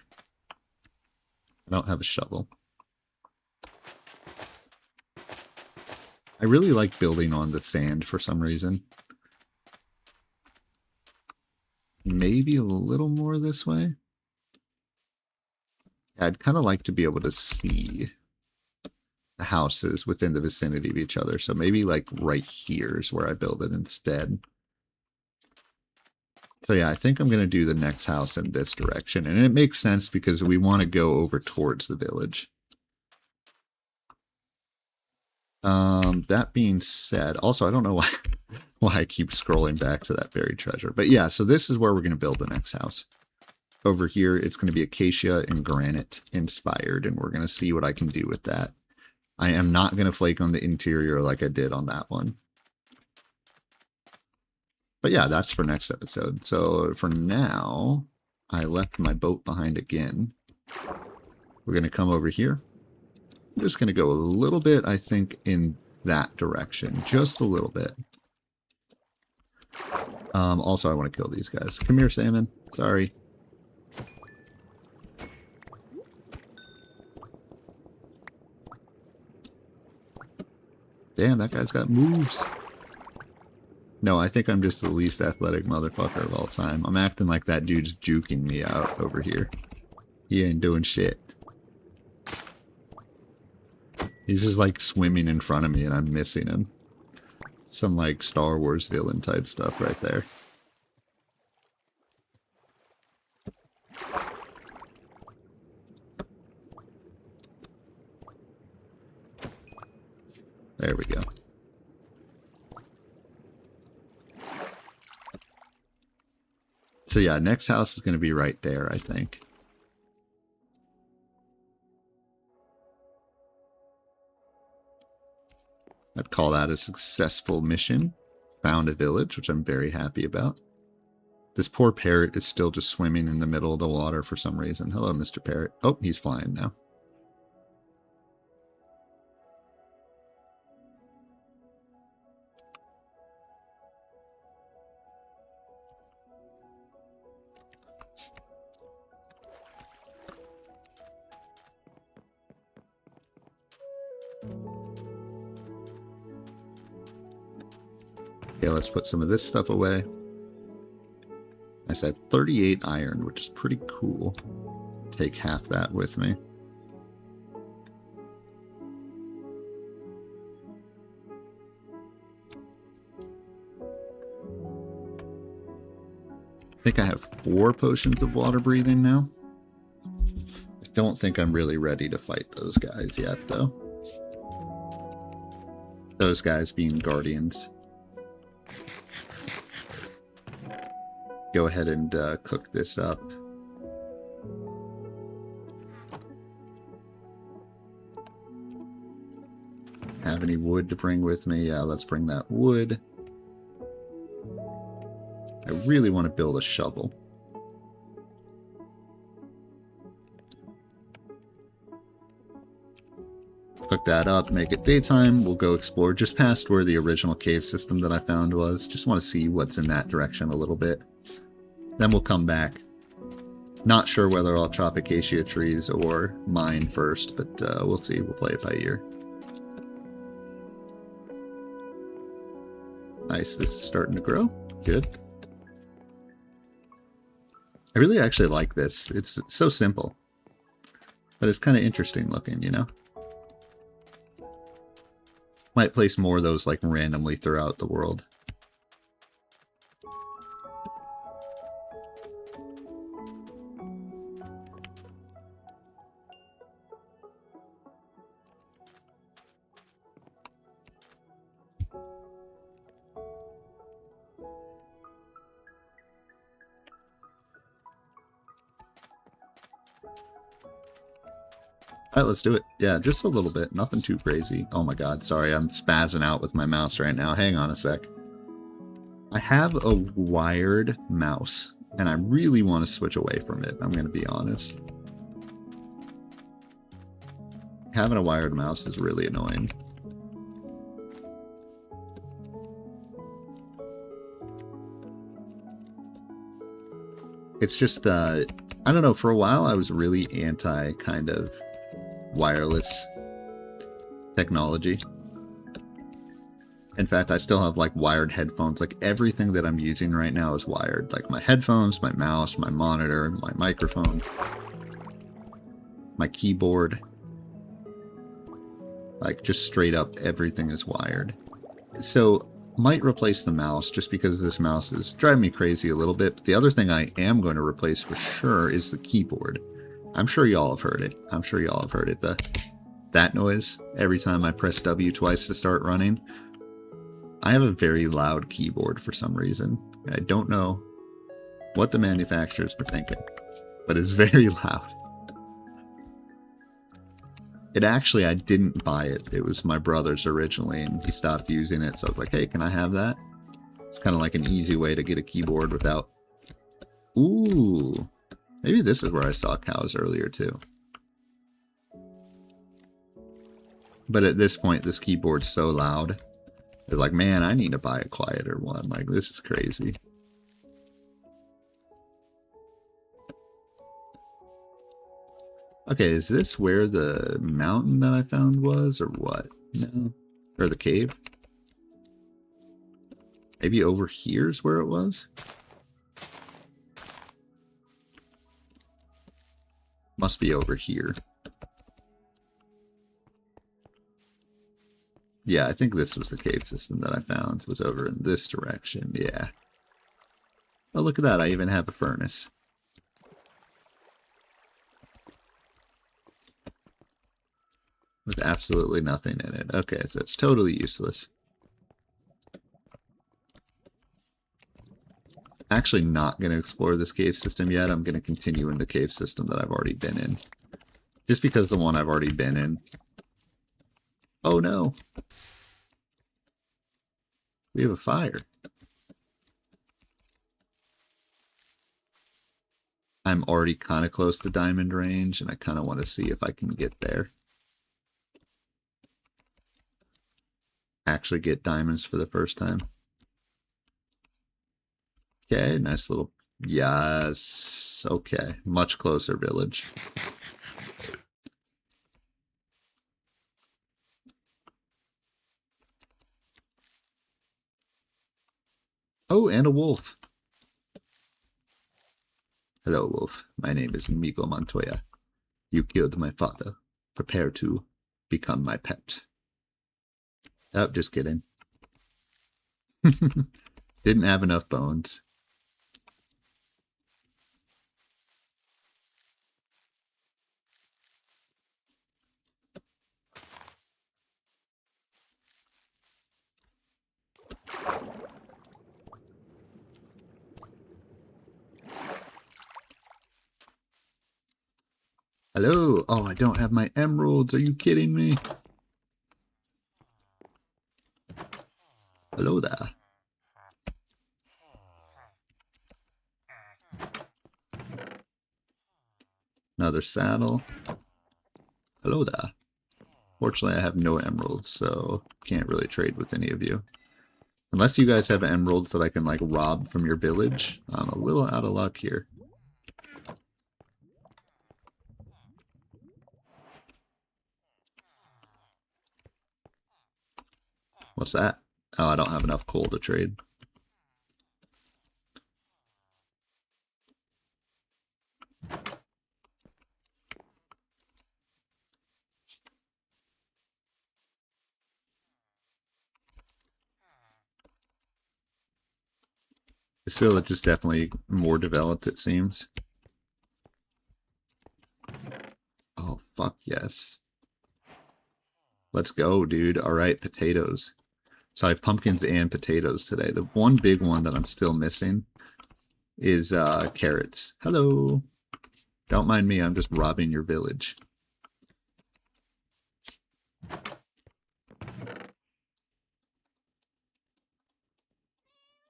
I don't have a shovel. I really like building on the sand for some reason. Maybe a little more this way. I'd kind of like to be able to see the houses within the vicinity of each other. So maybe like right here is where I build it instead. So yeah, I think I'm going to do the next house in this direction. And it makes sense because we want to go over towards the village. That being said, also, I don't know why I keep scrolling back to that buried treasure. But yeah, so this is where we're going to build the next house. Over here, it's going to be Acacia and Granite inspired, and we're going to see what I can do with that. I am not going to flake on the interior like I did on that one. But yeah, that's for next episode. So for now, I left my boat behind again. We're going to come over here. I'm just going to go a little bit, I think, in that direction. Just a little bit. Also, I want to kill these guys. Come here, salmon. Sorry. Damn, that guy's got moves. No, I think I'm just the least athletic motherfucker of all time. I'm acting like that dude's juking me out over here. He ain't doing shit. He's just like swimming in front of me and I'm missing him. Some like Star Wars villain type stuff right there. There we go. So yeah, next house is going to be right there, I think. I'd call that a successful mission. Found a village, which I'm very happy about. This poor parrot is still just swimming in the middle of the water for some reason. Hello, Mr. Parrot. Oh, he's flying now. Okay, let's put some of this stuff away. I said 38 iron, which is pretty cool. Take half that with me. I think I have 4 potions of water breathing now. I don't think I'm really ready to fight those guys yet, though. Those guys being guardians. Go ahead and cook this up. Have any wood to bring with me? Yeah, let's bring that wood. I really want to build a shovel. Cook that up, make it daytime. We'll go explore just past where the original cave system that I found was. Just want to see what's in that direction a little bit. Then we'll come back. Not sure whether I'll chop acacia trees or mine first, but we'll see. We'll play it by ear. Nice. This is starting to grow. Good. I really actually like this. It's so simple. But it's kind of interesting looking, you know? Might place more of those like randomly throughout the world. Alright, let's do it. Yeah, just a little bit. Nothing too crazy. Oh my god, sorry. I'm spazzing out with my mouse right now. Hang on a sec. I have a wired mouse, and I really want to switch away from it. I'm going to be honest. Having a wired mouse is really annoying. It's just, I I don't know, for a while I was really anti kind of wireless technology. In fact, I still have like wired headphones. Like everything that I'm using right now is wired. Like my headphones, my mouse, my monitor, my microphone, my keyboard. Like just straight up everything is wired. So might replace the mouse just because this mouse is driving me crazy a little bit. But the other thing I am going to replace for sure is the keyboard. I'm sure y'all have heard it. I'm sure y'all have heard it. That noise every time I press W twice to start running. I have a very loud keyboard for some reason. I don't know what the manufacturers were thinking, but it's very loud. It actually, I didn't buy it. It was my brother's originally, and he stopped using it. So I was like, hey, can I have that? It's kind of like an easy way to get a keyboard without... Ooh. Maybe this is where I saw cows earlier, too. But at this point, this keyboard's so loud. They're like, man, I need to buy a quieter one. Like, this is crazy. Okay, is this where the mountain that I found was, or what? No. Or the cave? Maybe over here's where it was? Must be over here. Yeah, I think this was the cave system that I found. It was over in this direction, yeah. Oh, look at that, I even have a furnace. With absolutely nothing in it. Okay, so it's totally useless. Actually not going to explore this cave system yet. I'm going to continue in the cave system that I've already been in. Just because the one I've already been in. Oh no! We have a fire. I'm already kind of close to diamond range, and I kind of want to see if I can get there. Actually get diamonds for the first time. Okay, nice little... Yes. Okay, much closer village. Oh, and a wolf. Hello, wolf. My name is Miko Montoya. You killed my father. Prepare to become my pet. Oh, just kidding. Didn't have enough bones. Hello? Oh, I don't have my emeralds. Are you kidding me? Hello there. Another saddle. Hello there. Fortunately, I have no emeralds, so can't really trade with any of you. Unless you guys have emeralds that I can, like, rob from your village. I'm a little out of luck here. What's that? Oh, I don't have enough coal to trade. This village is definitely more developed, it seems. Oh, fuck yes. Let's go, dude. Alright, potatoes. So I have pumpkins and potatoes today. The one big one that I'm still missing is carrots. Hello. Don't mind me, I'm just robbing your village.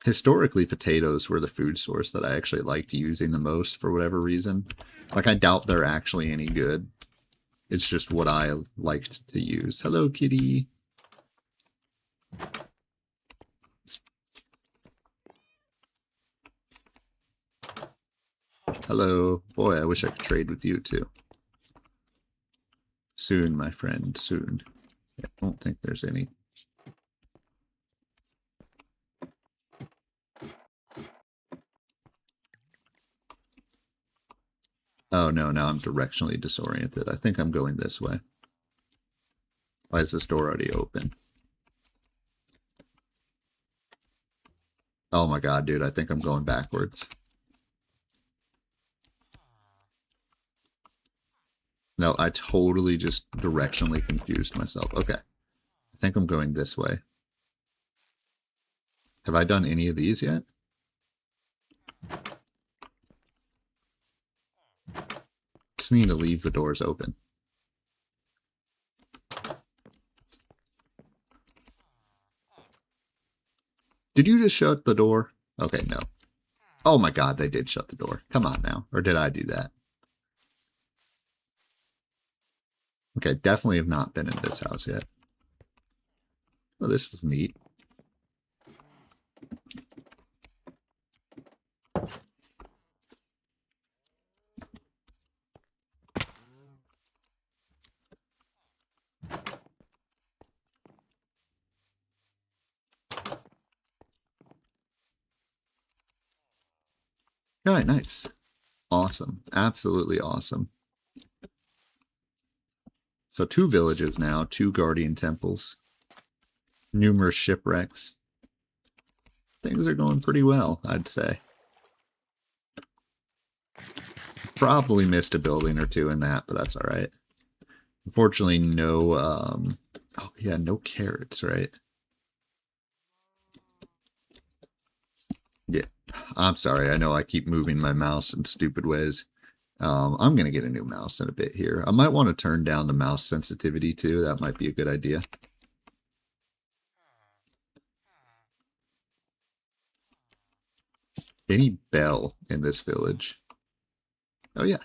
Historically, potatoes were the food source that I actually liked using the most for whatever reason. Like, I doubt they're actually any good. It's just what I liked to use. Hello, kitty. Hello. Boy, I wish I could trade with you too. Soon, my friend, soon. I don't think there's any. Oh no, now I'm directionally disoriented. I think I'm going this way. Why is this door already open? Oh my god, dude, I think I'm going backwards. No, I totally just directionally confused myself. Okay. I think I'm going this way. Have I done any of these yet? Just need to leave the doors open. Did you just shut the door? Okay, no. Oh my god, they did shut the door. Come on now. Or did I do that? Okay, definitely have not been in this house yet. Oh, this is neat. All right, nice. Awesome. Absolutely awesome. So 2 villages now, 2 guardian temples, numerous shipwrecks. Things are going pretty well, I'd say. Probably missed a building or 2 in that, but that's all right. Unfortunately, no, oh yeah, no carrots, right? Yeah, I'm sorry. I know I keep moving my mouse in stupid ways. I'm going to get a new mouse in a bit here. I might want to turn down the mouse sensitivity too. That might be a good idea. Any bell in this village? Oh, yeah.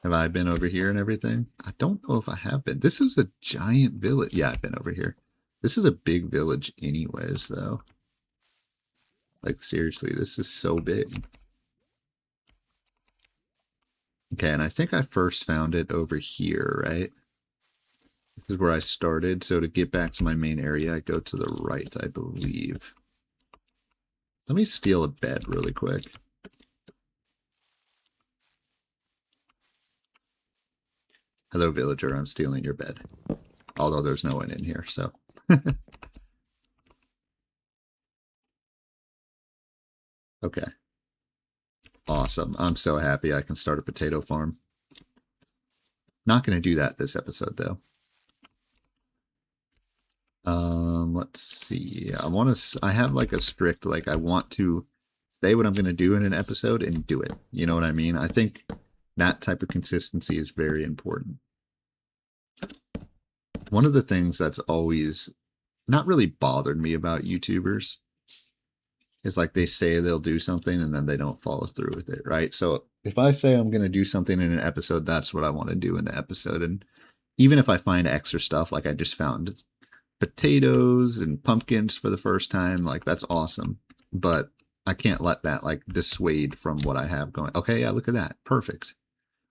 Have I been over here and everything? I don't know if I have been. This is a giant village. Yeah, I've been over here. This is a big village anyways, though. Like, seriously, this is so big. Okay, and I think I first found it over here, right? This is where I started. So to get back to my main area, I go to the right, I believe. Let me steal a bed really quick. Hello, villager. I'm stealing your bed. Although there's no one in here, so. Okay. Awesome. I'm so happy I can start a potato farm. Not going to do that this episode, though. Let's see. I have like a strict, like I want to say what I'm going to do in an episode and do it. You know what I mean? I think that type of consistency is very important. One of the things that's always not really bothered me about YouTubers is like they say they'll do something and then they don't follow through with it, right? So if I say I'm going to do something in an episode, that's what I want to do in the episode. And even if I find extra stuff, like I just found potatoes and pumpkins for the first time, like that's awesome. But I can't let that like dissuade from what I have going. Okay, yeah, look at that. Perfect.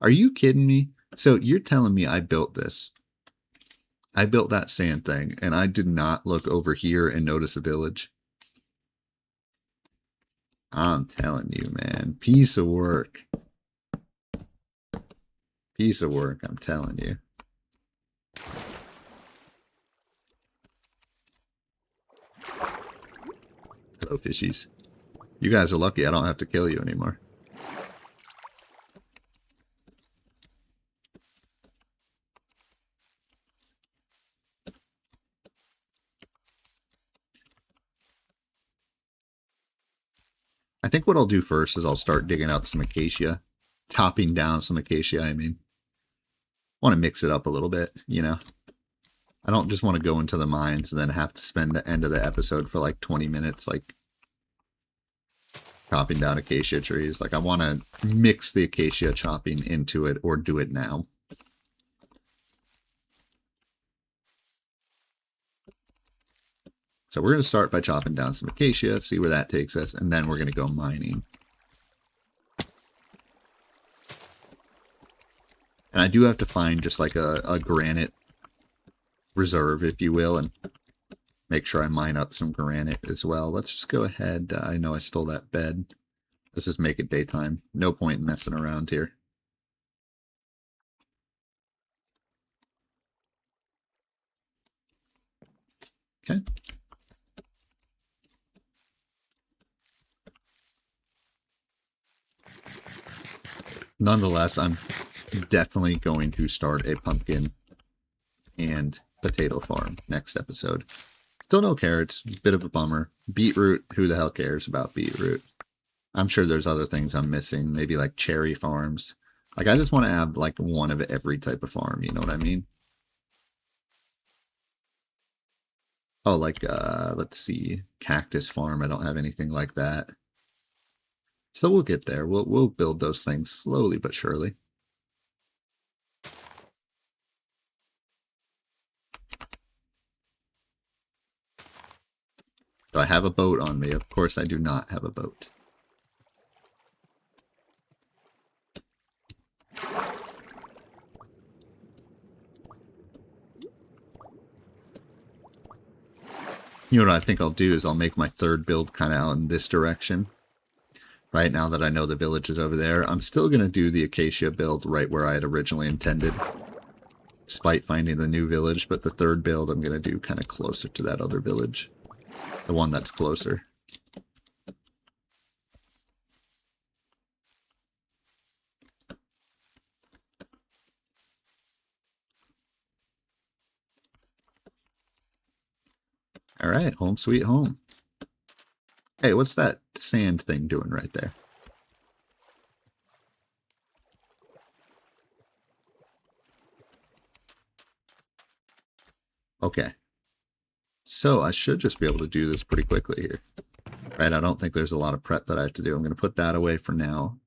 Are you kidding me? So you're telling me I built this. I built that sand thing and I did not look over here and notice a village. I'm telling you, man. Piece of work. Piece of work, I'm telling you. Hello, fishies. You guys are lucky I don't have to kill you anymore. I think what I'll do first is I'll start digging up some acacia. Chopping down some acacia, I mean. I want to mix it up a little bit, you know. I don't just want to go into the mines and then have to spend the end of the episode for like 20 minutes, like chopping down acacia trees. Like I want to mix the acacia chopping into it or do it now. So we're going to start by chopping down some acacia, see where that takes us, and then we're going to go mining. And I do have to find just like a granite reserve, if you will, and make sure I mine up some granite as well. Let's just go ahead. I know I stole that bed. Let's just make it daytime. No point in messing around here. Okay. Nonetheless, I'm definitely going to start a pumpkin and potato farm next episode. Still no carrots, bit of a bummer. Beetroot, who the hell cares about beetroot? I'm sure there's other things I'm missing, maybe like cherry farms. Like, I just want to have like one of every type of farm, you know what I mean? Oh, like, let's see, cactus farm. I don't have anything like that. So we'll get there. We'll build those things slowly but surely. Do I have a boat on me? Of course I do not have a boat. You know what I think I'll do is I'll make my third build kind of out in this direction. Right now that I know the village is over there, I'm still going to do the Acacia build right where I had originally intended, despite finding the new village, but the third build I'm going to do kind of closer to that other village, the one that's closer. All right, home sweet home. Hey, what's that sand thing doing right there? Okay. So I should just be able to do this pretty quickly here. Right, I don't think there's a lot of prep that I have to do. I'm going to put that away for now.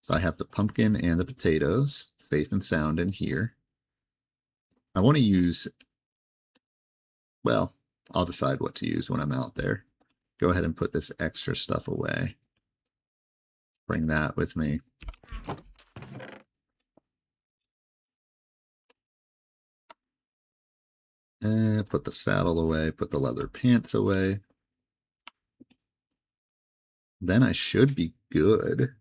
So I have the pumpkin and the potatoes safe and sound in here. I want to use, well, I'll decide what to use when I'm out there. Go ahead and put this extra stuff away. Bring that with me. Put the saddle away, put the leather pants away. Then I should be good.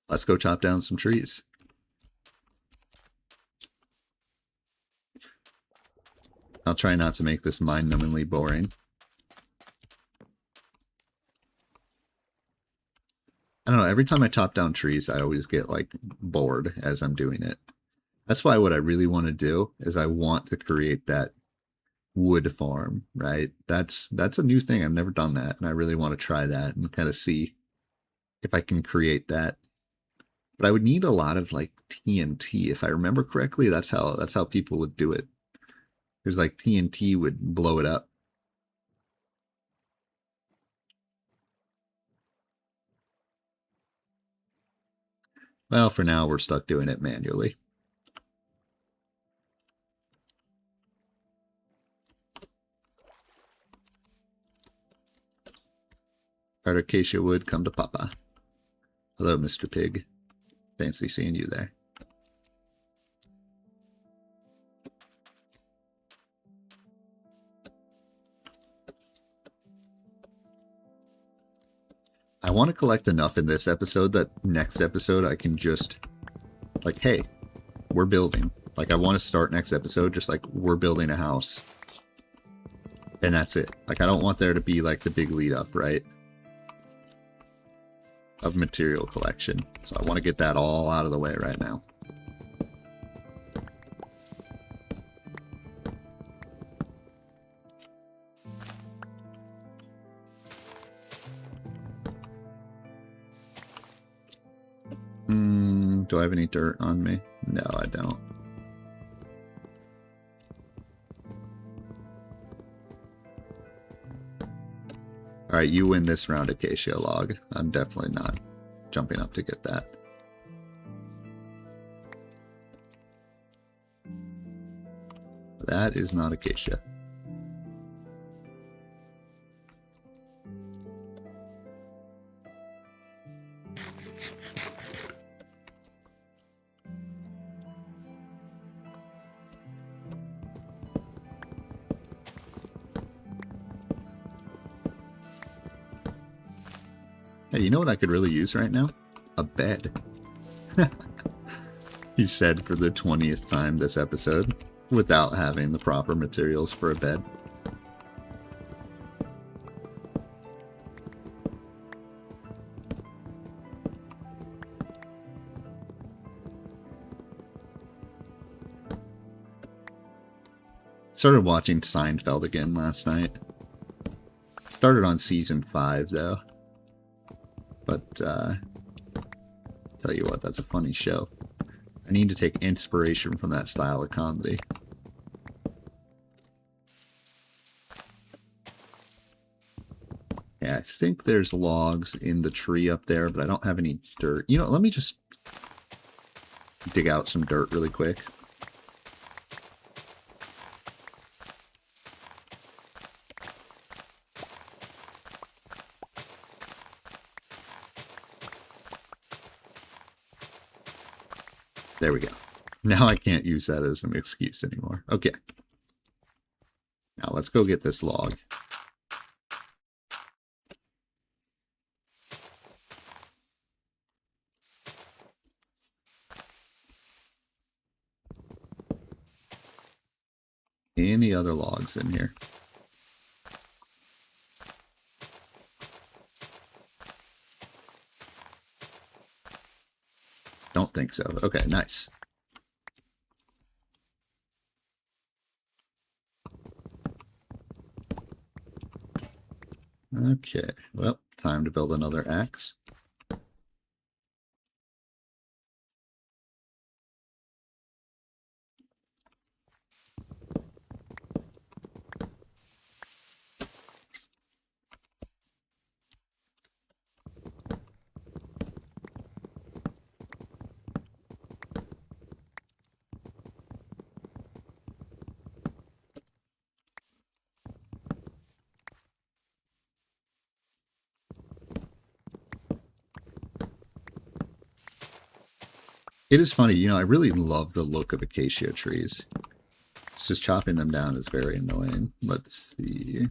Let's go chop down some trees. I'll try not to make this mind-numbingly boring. I don't know, every time I chop down trees, I always get, like, bored as I'm doing it. That's why what I really want to do is I want to create that wood farm, right? That's a new thing. I've never done that, and I really want to try that and kind of see if I can create that. But I would need a lot of, like, TNT. If I remember correctly, that's how people would do it. Because, like, TNT would blow it up. Well, for now, we're stuck doing it manually. Alright, Acacia Wood, come to Papa. Hello, Mr. Pig. Fancy seeing you there. I want to collect enough in this episode that next episode I can just, like, hey, we're building. Like, I want to start next episode just like, we're building a house. And that's it. Like, I don't want there to be, like, the big lead up, right? Of material collection. So I want to get that all out of the way right now. Do I have any dirt on me? No, I don't. Alright, you win this round, Acacia Log. I'm definitely not jumping up to get that. that is not acacia. Hey, you know what I could really use right now? A bed. He said for the 20th time this episode, without having the proper materials for a bed. Started watching Seinfeld again last night. Started on season 5 though. But tell you what, that's a funny show. I need to take inspiration from that style of comedy. Yeah, I think there's logs in the tree up there, but I don't have any dirt. You know, let me just dig out some dirt really quick. There we go. Now I can't use that as an excuse anymore. Okay. Now let's go get this log. Any other logs in here? Don't think so. Okay, nice. Okay, well, time to build another axe. It is funny, you know, I really love the look of acacia trees. It's just chopping them down is very annoying. Let's see.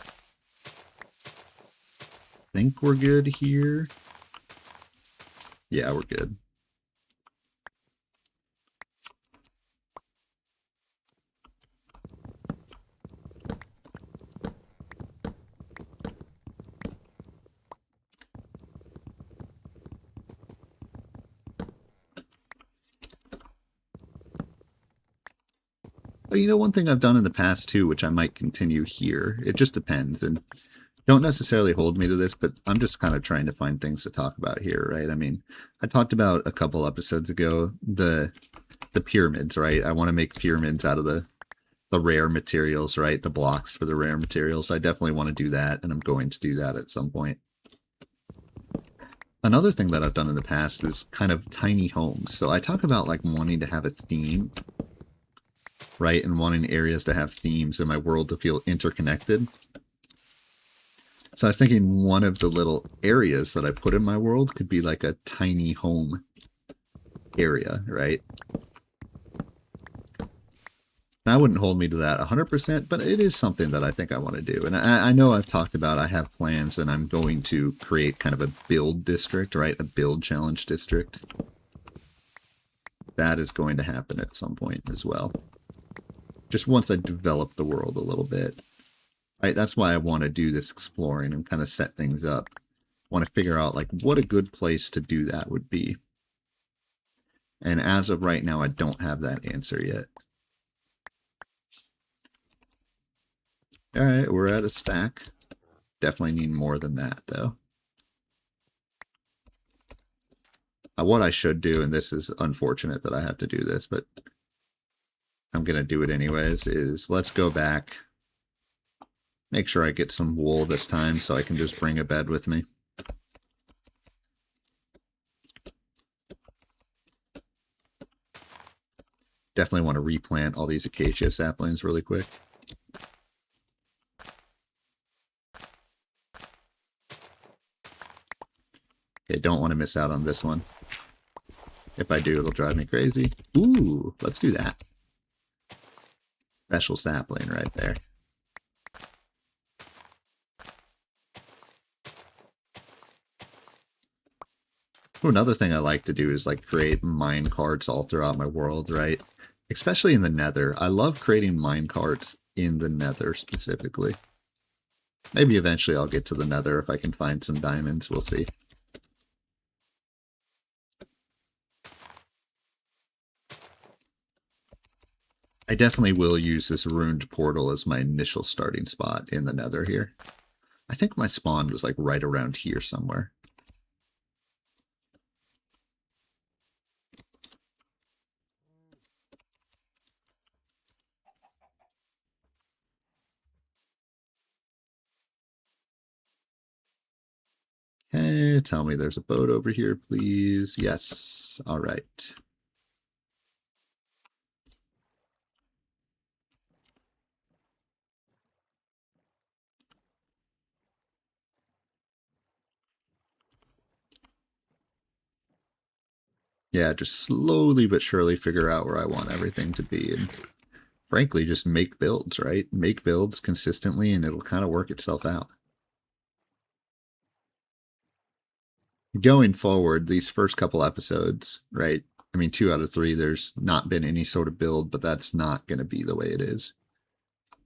I think we're good here. Yeah, we're good. But you know, one thing I've done in the past too, which I might continue here, it just depends. And don't necessarily hold me to this, but I'm just kind of trying to find things to talk about here, right? I mean, I talked about a couple episodes ago the pyramids, right? I want to make pyramids out of the rare materials, right? The blocks for the rare materials. I definitely want to do that, and I'm going to do that at some point. Another thing that I've done in the past is kind of tiny homes. So I talk about like wanting to have a theme, right? And wanting areas to have themes in my world to feel interconnected. So I was thinking one of the little areas that I put in my world could be like a tiny home area, right? And I wouldn't hold me to that 100%, but it is something that I think I want to do. And I know I've talked about, I have plans and I'm going to create kind of a build district, right? A build challenge district. That is going to happen at some point as well. Just once I develop the world a little bit. Right, that's why I want to do this exploring and kind of set things up. I want to figure out like what a good place to do that would be. And as of right now, I don't have that answer yet. All right, we're at a stack. Definitely need more than that though. What I should do, and this is unfortunate that I have to do this, but I'm going to do it anyways, is let's go back. Make sure I get some wool this time so I can just bring a bed with me. definitely want to replant all these acacia saplings really quick. Okay, don't want to miss out on this one. If I do, it'll drive me crazy. Ooh, let's do that. Special sapling right there. Ooh, another thing I like to do is like create mine carts all throughout my world, right? Especially in the Nether. I love creating mine carts in the Nether specifically. Maybe eventually I'll get to the Nether if I can find some diamonds. We'll see. I definitely will use this ruined portal as my initial starting spot in the Nether here. I think my spawn was like right around here somewhere. Okay, tell me there's a boat over here, please. Yes. All right. Yeah, just slowly but surely figure out where I want everything to be. And frankly, just make builds, right? Make builds consistently and it'll kind of work itself out. Going forward, these first couple episodes, right? I mean, 2 out of 3, there's not been any sort of build, but that's not going to be the way it is.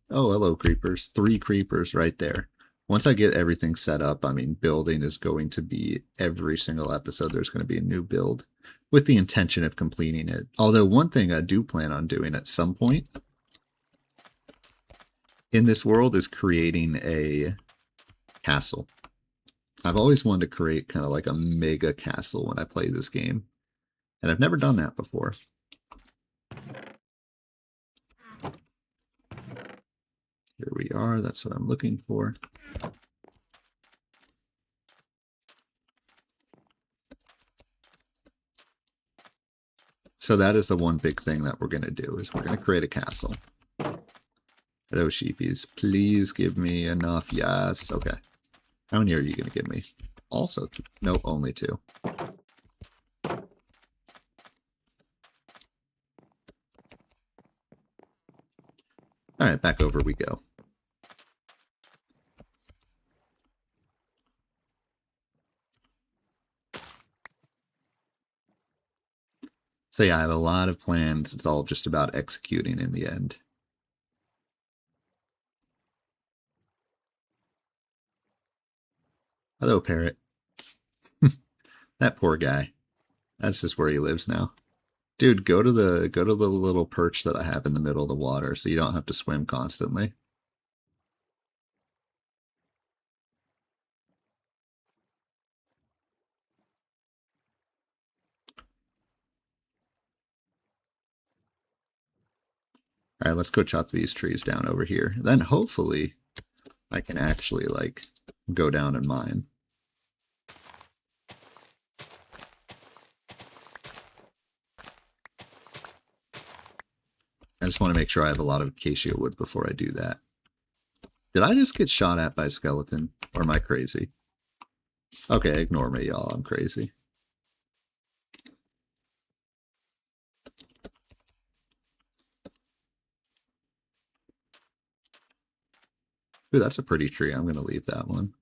Oh, hello, creepers. 3 creepers right there. Once I get everything set up, I mean, building is going to be every single episode. There's going to be a new build with the intention of completing it. Although one thing I do plan on doing at some point in this world is creating a castle. I've always wanted to create kind of like a mega castle when I play this game. And I've never done that before. Here we are. That's what I'm looking for. So that is the one big thing that we're going to do is we're going to create a castle. Hello, sheepies. Please give me enough. Yes. Okay. How many are you going to give me? Also, no, only 2. All right, back over we go. So yeah, I have a lot of plans. It's all just about executing in the end. Hello, parrot. That poor guy. That's just where he lives now. Dude, go to the little perch that I have in the middle of the water so you don't have to swim constantly. All right, let's go chop these trees down over here. Then hopefully I can actually like go down and mine. I just want to make sure I have a lot of acacia wood before I do that. Did I just get shot at by a skeleton? Or am I crazy? Okay, ignore me, y'all. I'm crazy. Ooh, that's a pretty tree. I'm going to leave that one.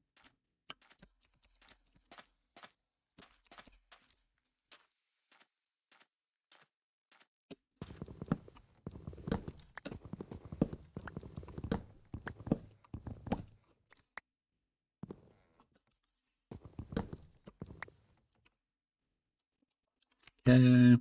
Okay.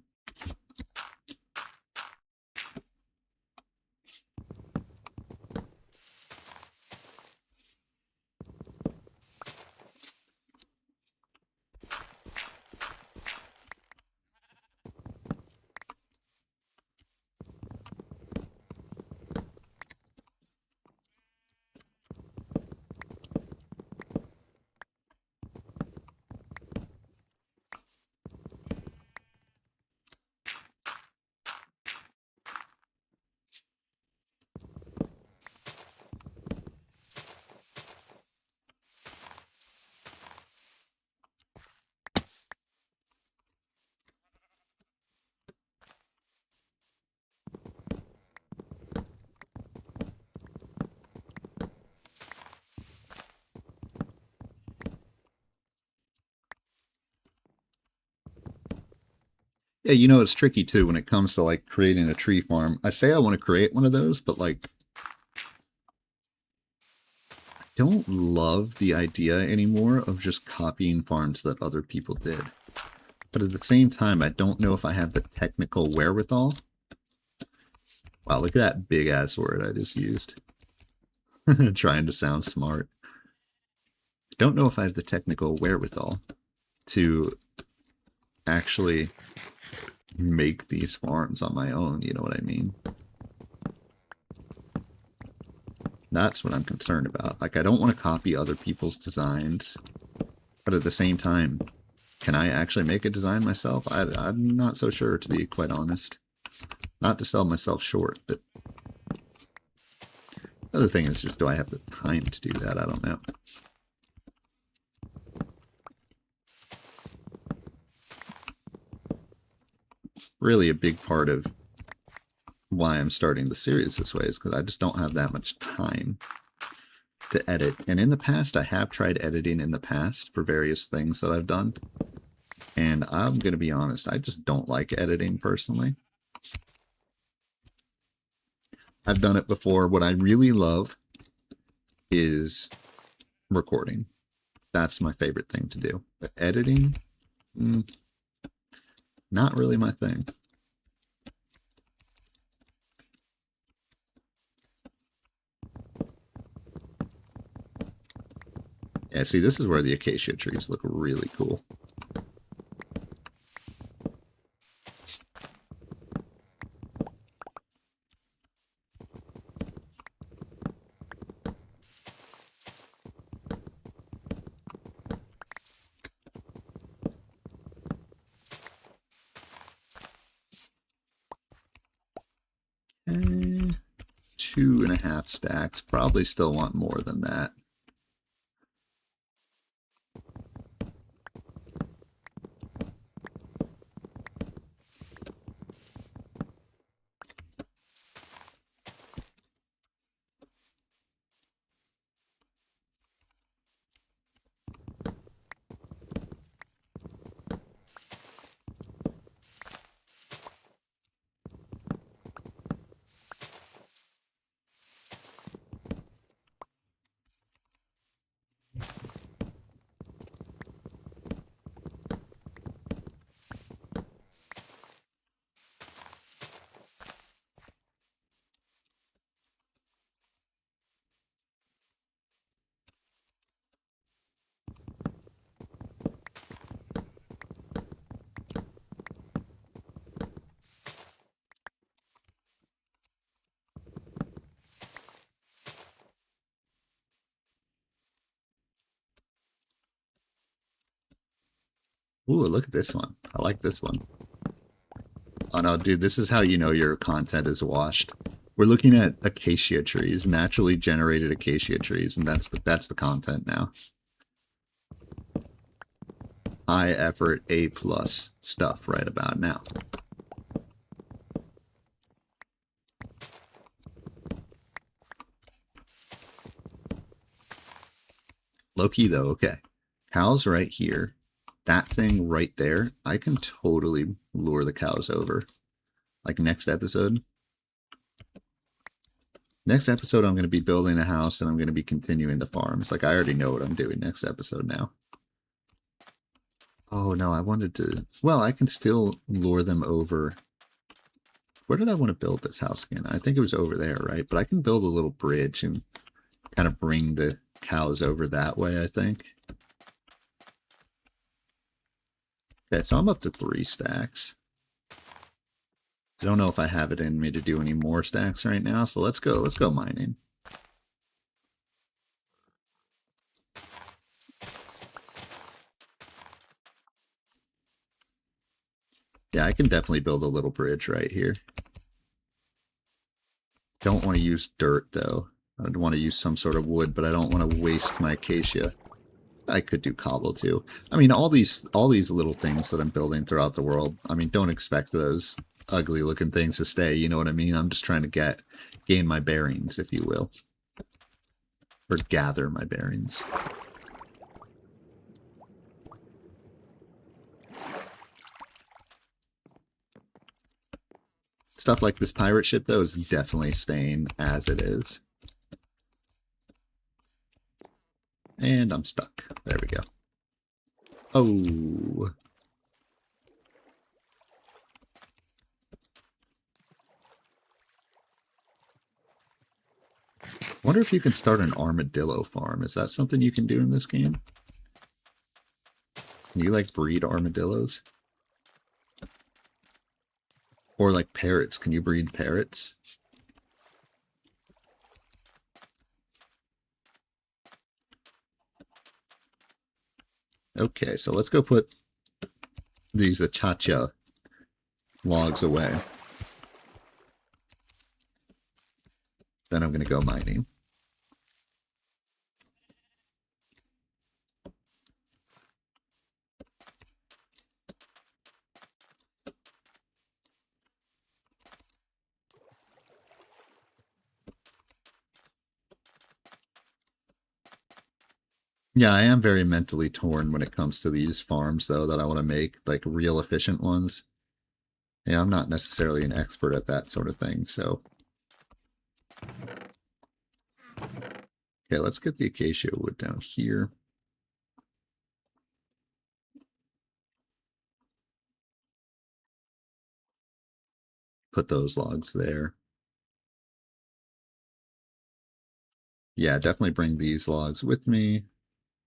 Yeah, you know, it's tricky too when it comes to like creating a tree farm. I say I want to create one of those, but like, I don't love the idea anymore of just copying farms that other people did. But at the same time, I don't know if I have the technical wherewithal. Wow, look at that big ass word I just used. Trying to sound smart. I don't know if I have the technical wherewithal to actually make these farms on my own, you know what I mean? That's what I'm concerned about. Like, I don't want to copy other people's designs, but at the same time, can I actually make a design myself? I'm not so sure, to be quite honest. Not to sell myself short, but the other thing is just, do I have the time to do that? I don't know. Really a big part of why I'm starting the series this way is because I just don't have that much time to edit. And in the past, I have tried editing in the past for various things that I've done. And I'm going to be honest, I just don't like editing personally. I've done it before. What I really love is recording. That's my favorite thing to do. But editing, not really my thing. Yeah, see, this is where the acacia trees look really cool. Okay. 2.5 stacks. Probably still want more than that. Ooh, look at this one. I like this one. Oh no, dude, this is how you know your content is washed. We're looking at acacia trees, naturally generated acacia trees, and that's the content now. High effort, A plus stuff right about now. Low key though, okay. Cows right here. That thing right there, I can totally lure the cows over. Like next episode. Next episode, I'm going to be building a house and I'm going to be continuing the farms. Like I already know what I'm doing next episode now. Oh no, I wanted to... Well, I can still lure them over. Where did I want to build this house again? I think it was over there, right? But I can build a little bridge and kind of bring the cows over that way, I think. Okay, so I'm up to 3 stacks. I don't know if I have it in me to do any more stacks right now, so let's go mining. Yeah, I can definitely build a little bridge right here. Don't want to use dirt, though. I'd want to use some sort of wood, but I don't want to waste my acacia. I could do cobble, too. I mean, all these little things that I'm building throughout the world, I mean, don't expect those ugly-looking things to stay, you know what I mean? I'm just trying to gain my bearings, if you will. Or gather my bearings. Stuff like this pirate ship, though, is definitely staying as it is. And I'm stuck. There we go. Oh. Wonder if you can start an armadillo farm. Is that something you can do in this game? Can you, like, breed armadillos? Or, like, parrots. Can you breed parrots? Okay, so let's go put these Acacia logs away. Then I'm going to go mining. Yeah, I am very mentally torn when it comes to these farms, though, that I want to make, like, real efficient ones. Yeah, I'm not necessarily an expert at that sort of thing, so... Okay, let's get the acacia wood down here. Put those logs there. Yeah, definitely bring these logs with me.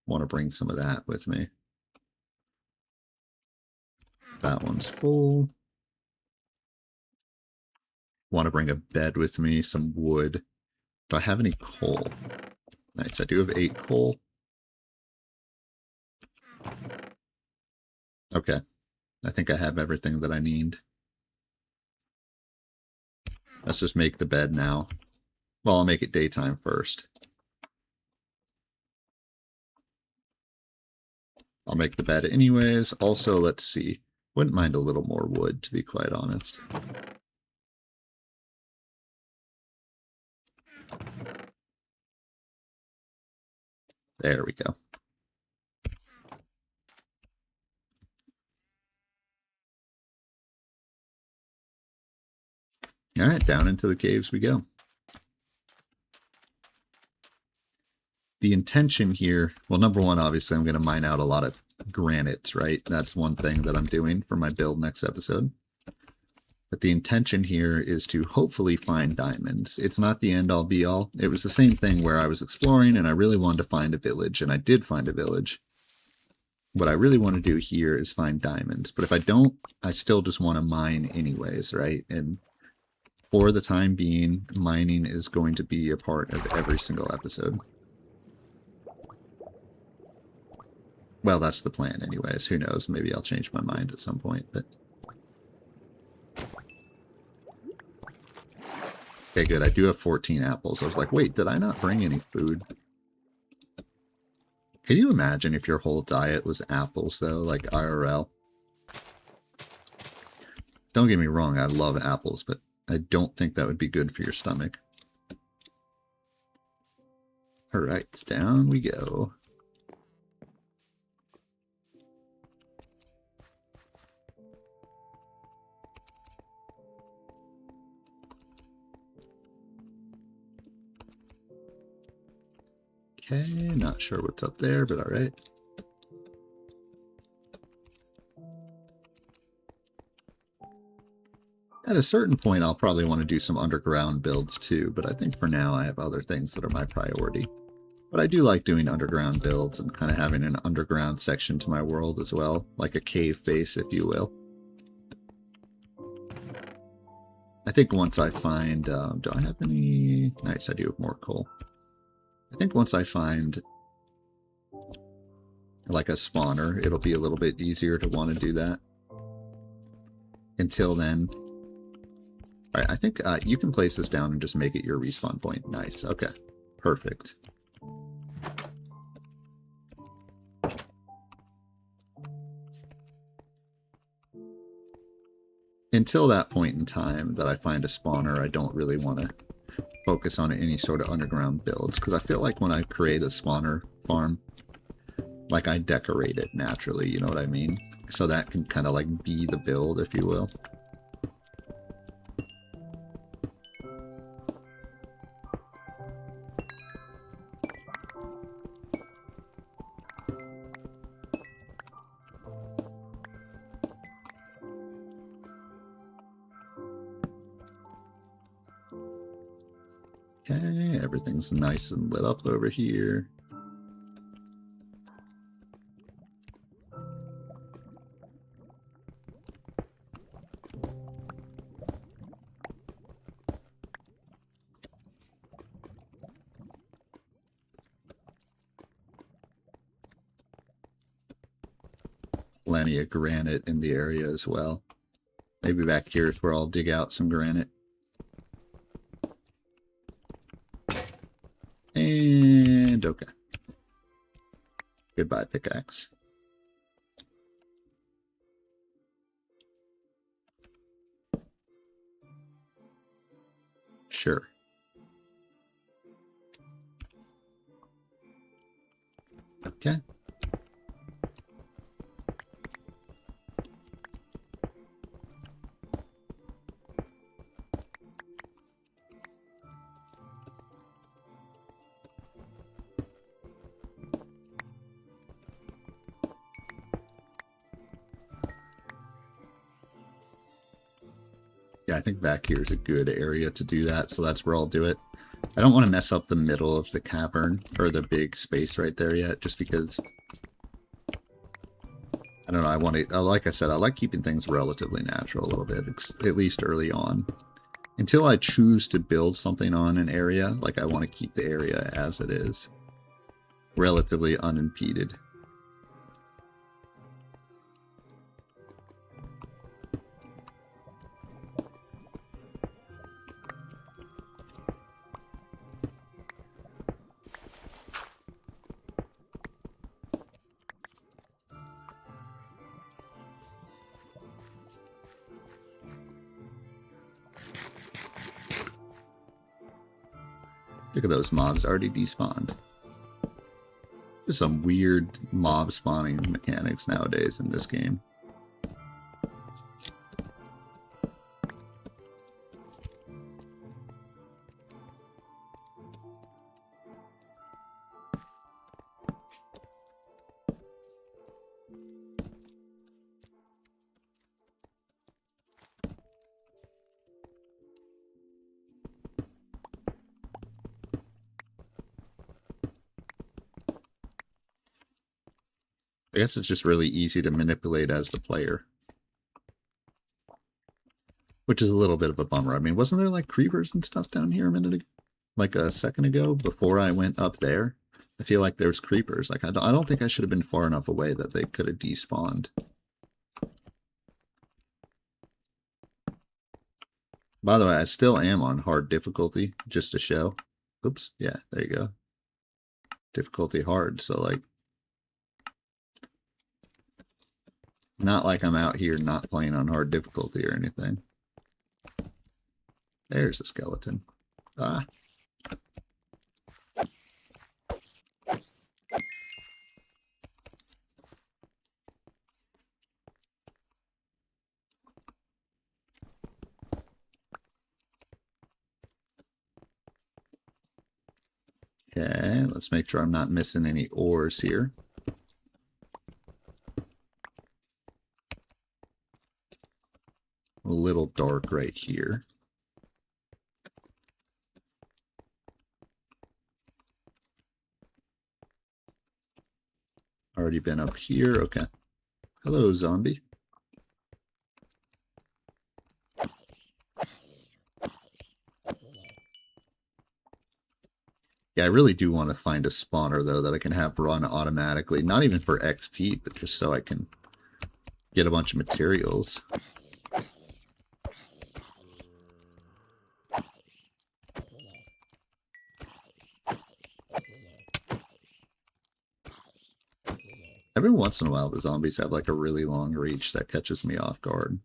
Want to bring some of that with me. That one's full. Want to bring a bed with me, some wood. Do I have any coal? Nice, I do have 8 coal. Okay, I think I have everything that I need. Let's just make the bed now. Well, I'll make it daytime first. I'll make the bed anyways. Also, let's see. Wouldn't mind a little more wood, to be quite honest. There we go. All right, down into the caves we go. The intention here, well, number one, obviously, I'm going to mine out a lot of granite, right? That's one thing that I'm doing for my build next episode. But the intention here is to hopefully find diamonds. It's not the end-all be-all. It was the same thing where I was exploring and I really wanted to find a village, and I did find a village. What I really want to do here is find diamonds. But if I don't, I still just want to mine anyways, right? And for the time being, mining is going to be a part of every single episode. Well, that's the plan anyways. Who knows? Maybe I'll change my mind at some point, but... Okay, good. I do have 14 apples. I was like, wait, did I not bring any food? Can you imagine if your whole diet was apples, though? Like IRL? Don't get me wrong, I love apples, but I don't think that would be good for your stomach. Alright, down we go. Okay, not sure what's up there, but alright. At a certain point, I'll probably want to do some underground builds too, but I think for now I have other things that are my priority. But I do like doing underground builds and kind of having an underground section to my world as well, like a cave base, if you will. I think once I find, do I have any? Nice, I do have more coal. I think once I find like a spawner, it'll be a little bit easier to want to do that. Until then, all right, I think you can place this down and just make it your respawn point. Nice, okay, perfect. Until that point in time that I find a spawner, I don't really want to focus on any sort of underground builds, because I feel like when I create a spawner farm, like I decorate it naturally, you know what I mean? So that can kind of like be the build, if you will. Okay, everything's nice and lit up over here. Plenty of granite in the area as well. Maybe back here is where I'll dig out some granite. And okay. Goodbye, pickaxe. Sure. Okay. Yeah, I think back here is a good area to do that, so that's where I'll do it. I don't want to mess up the middle of the cavern, or the big space right there yet, just because... I don't know, I want to... Like I said, I like keeping things relatively natural a little bit, at least early on. Until I choose to build something on an area, like I want to keep the area as it is. Relatively unimpeded. Look at those mobs already despawned. There's some weird mob spawning mechanics nowadays in this game. I guess it's just really easy to manipulate as the player. Which is a little bit of a bummer. I mean, wasn't there like creepers and stuff down here a minute ago? Like a second ago, before I went up there? I feel like there's creepers. Like, I don't think I should have been far enough away that they could have despawned. By the way, I still am on hard difficulty, just to show. Oops, yeah, there you go. Difficulty hard, so like... Not like I'm out here not playing on hard difficulty or anything. There's a skeleton. Ah. Okay, let's make sure I'm not missing any ores here. A little dark right here. Already been up here. Okay. Hello, zombie. Yeah, I really do want to find a spawner, though, that I can have run automatically. Not even for XP, but just so I can get a bunch of materials. Every once in a while, the zombies have like a really long reach that catches me off guard.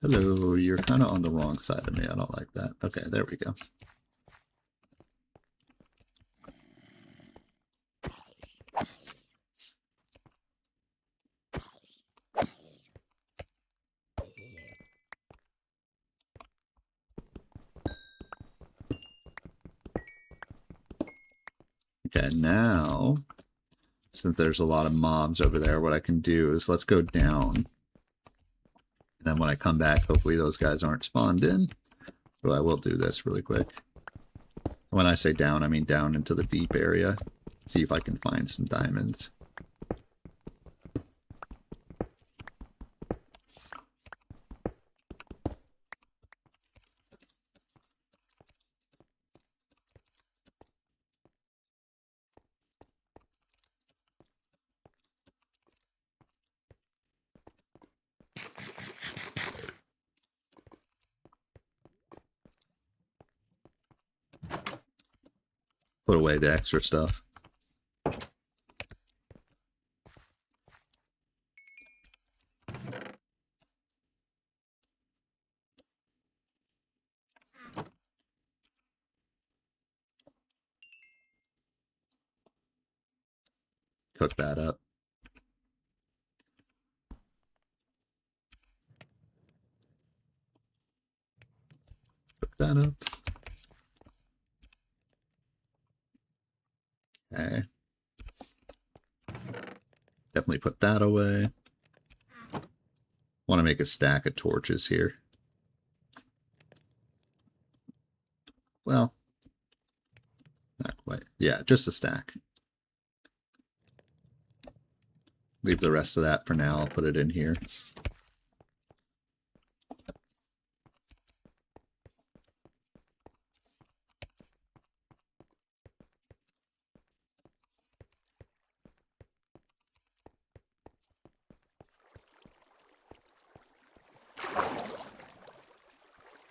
Hello, you're kind of on the wrong side of me. I don't like that. Okay, there we go. Okay, now Since there's a lot of mobs over there, what I can do is let's go down. And then when I come back, hopefully those guys aren't spawned in. So I will do this really quick. When I say down, I mean down into the deep area. See if I can find some diamonds. Put away the extra stuff. Cook that up. Cook that up. Okay. Definitely put that away. Want to make a stack of torches here. Well, not quite. Yeah, just a stack. Leave the rest of that for now. I'll put it in here.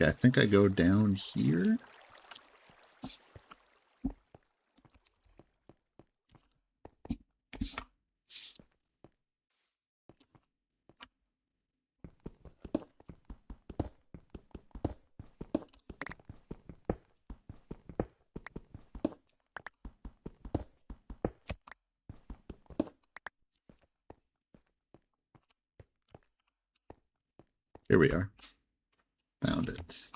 Okay, I think I go down here. Here we are. Found it.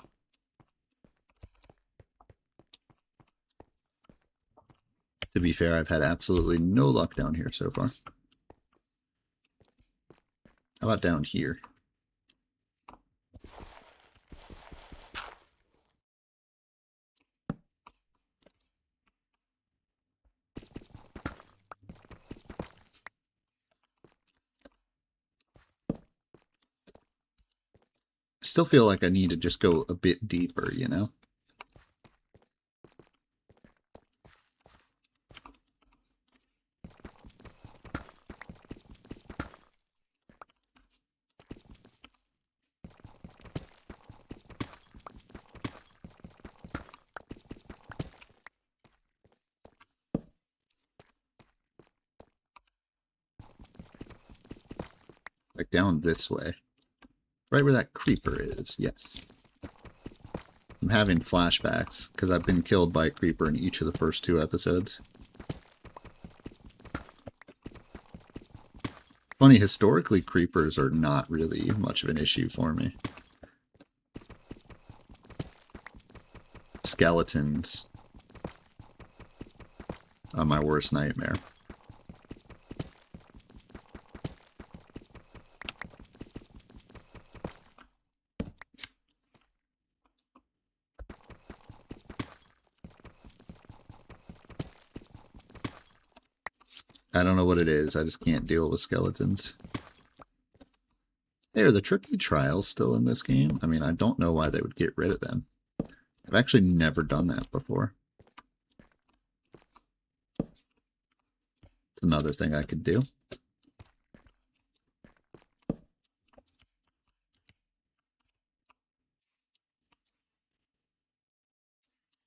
To be fair, I've had absolutely no luck down here so far. How about down here? I still feel like I need to just go a bit deeper, you know? Like down this way. Right where that creeper is, yes. I'm having flashbacks, because I've been killed by a creeper in each of the first 2 episodes. Funny, historically, creepers are not really much of an issue for me. Skeletons are my worst nightmare. I don't know what it is. I just can't deal with skeletons. Hey, are the tricky trials still in this game? I mean, I don't know why they would get rid of them. I've actually never done that before. It's another thing I could do.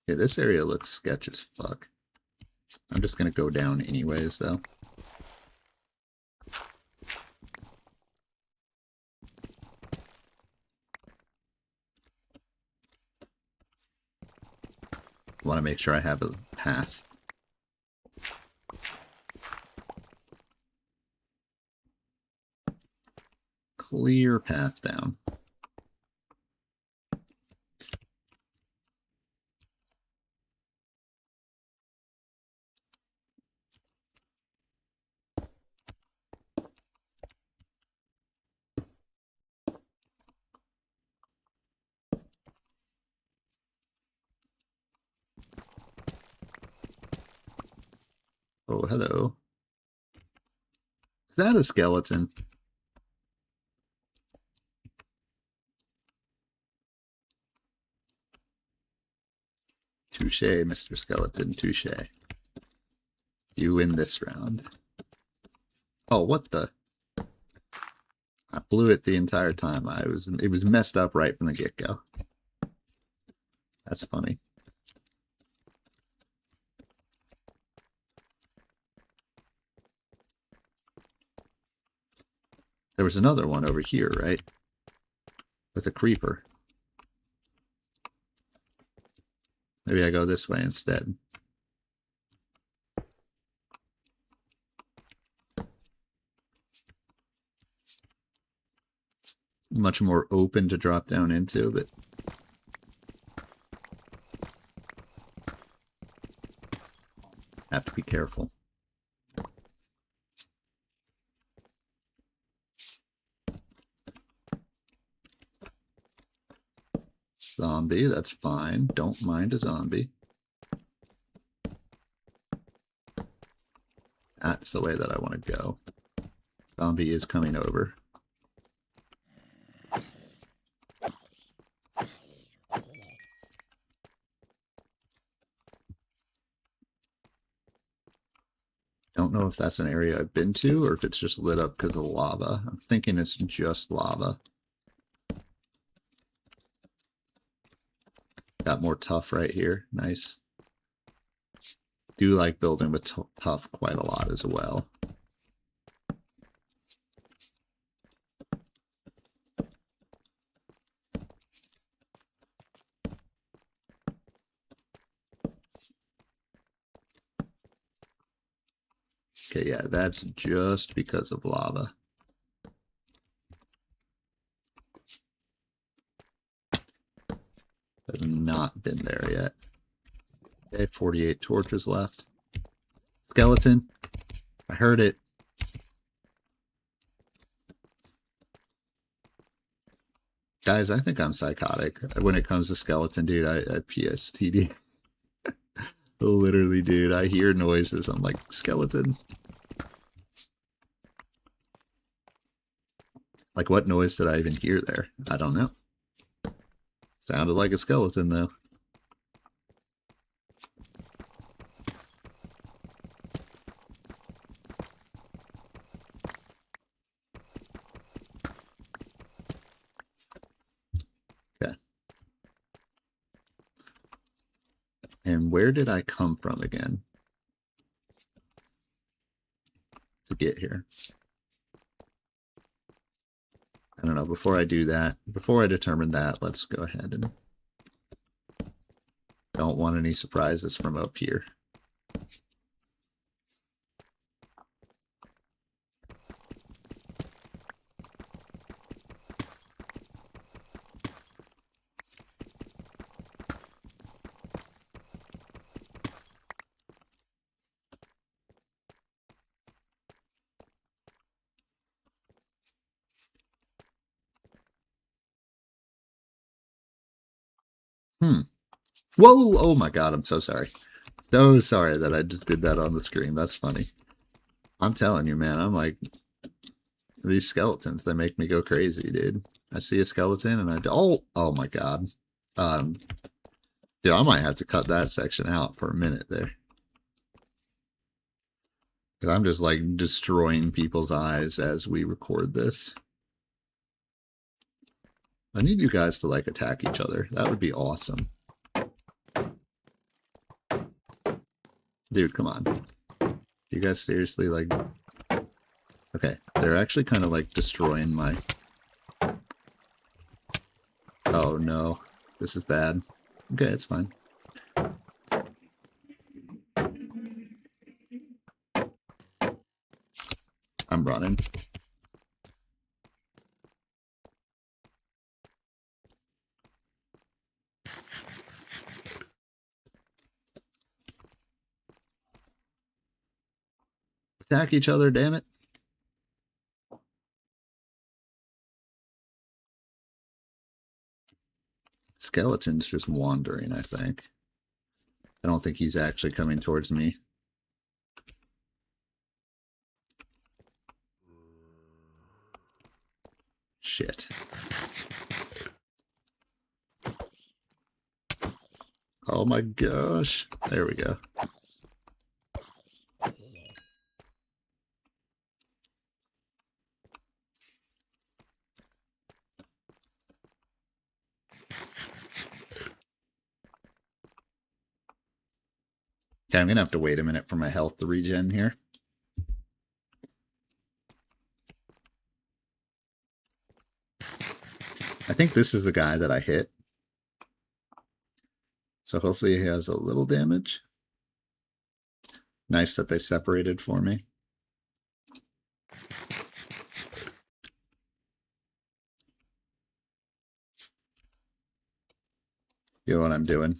Okay, this area looks sketch as fuck. I'm just gonna go down anyways, though. Want to make sure I have a path. Clear path down. Oh, hello. Is that a skeleton? Touche, Mr. Skeleton, touche. You win this round. Oh, what the? I blew it the entire time. It was messed up right from the get-go. That's funny. There was another one over here, right? With a creeper. Maybe I go this way instead. Much more open to drop down into, but have to be careful. Zombie, that's fine. Don't mind a zombie. That's the way that I want to go. Zombie is coming over. Don't know if that's an area I've been to or if it's just lit up because of lava. I'm thinking it's just lava. Got more tough right here. Nice. Do like building with tough quite a lot as well. Okay, yeah, that's just because of lava. I've not been there yet. Okay, 48 torches left. Skeleton. I heard it. Guys, I think I'm psychotic. When it comes to skeleton, dude, I PSTD. Literally, dude, I hear noises. I'm like, skeleton. Like, what noise did I even hear there? I don't know. Sounded like a skeleton, though. Okay. And where did I come from again? To get here. I don't know. Before I do that, before I determine that, let's go ahead and don't want any surprises from up here. Whoa! Oh my god, I'm so sorry. So sorry that I just did that on the screen. That's funny. I'm telling you, man, I'm like, these skeletons, they make me go crazy, dude. I see a skeleton and oh my god. Dude, I might have to cut that section out for a minute there. Because I'm just like destroying people's eyes as we record this. I need you guys to like attack each other. That would be awesome. Dude, come on. You guys seriously like... Okay, they're actually kind of like destroying my... Oh no, this is bad. Okay, it's fine. I'm running. Attack each other, damn it. Skeleton's just wandering, I think. I don't think he's actually coming towards me. Shit. Oh my gosh. There we go. Okay, I'm going to have to wait a minute for my health to regen here. I think this is the guy that I hit. So hopefully he has a little damage. Nice that they separated for me. You know what I'm doing?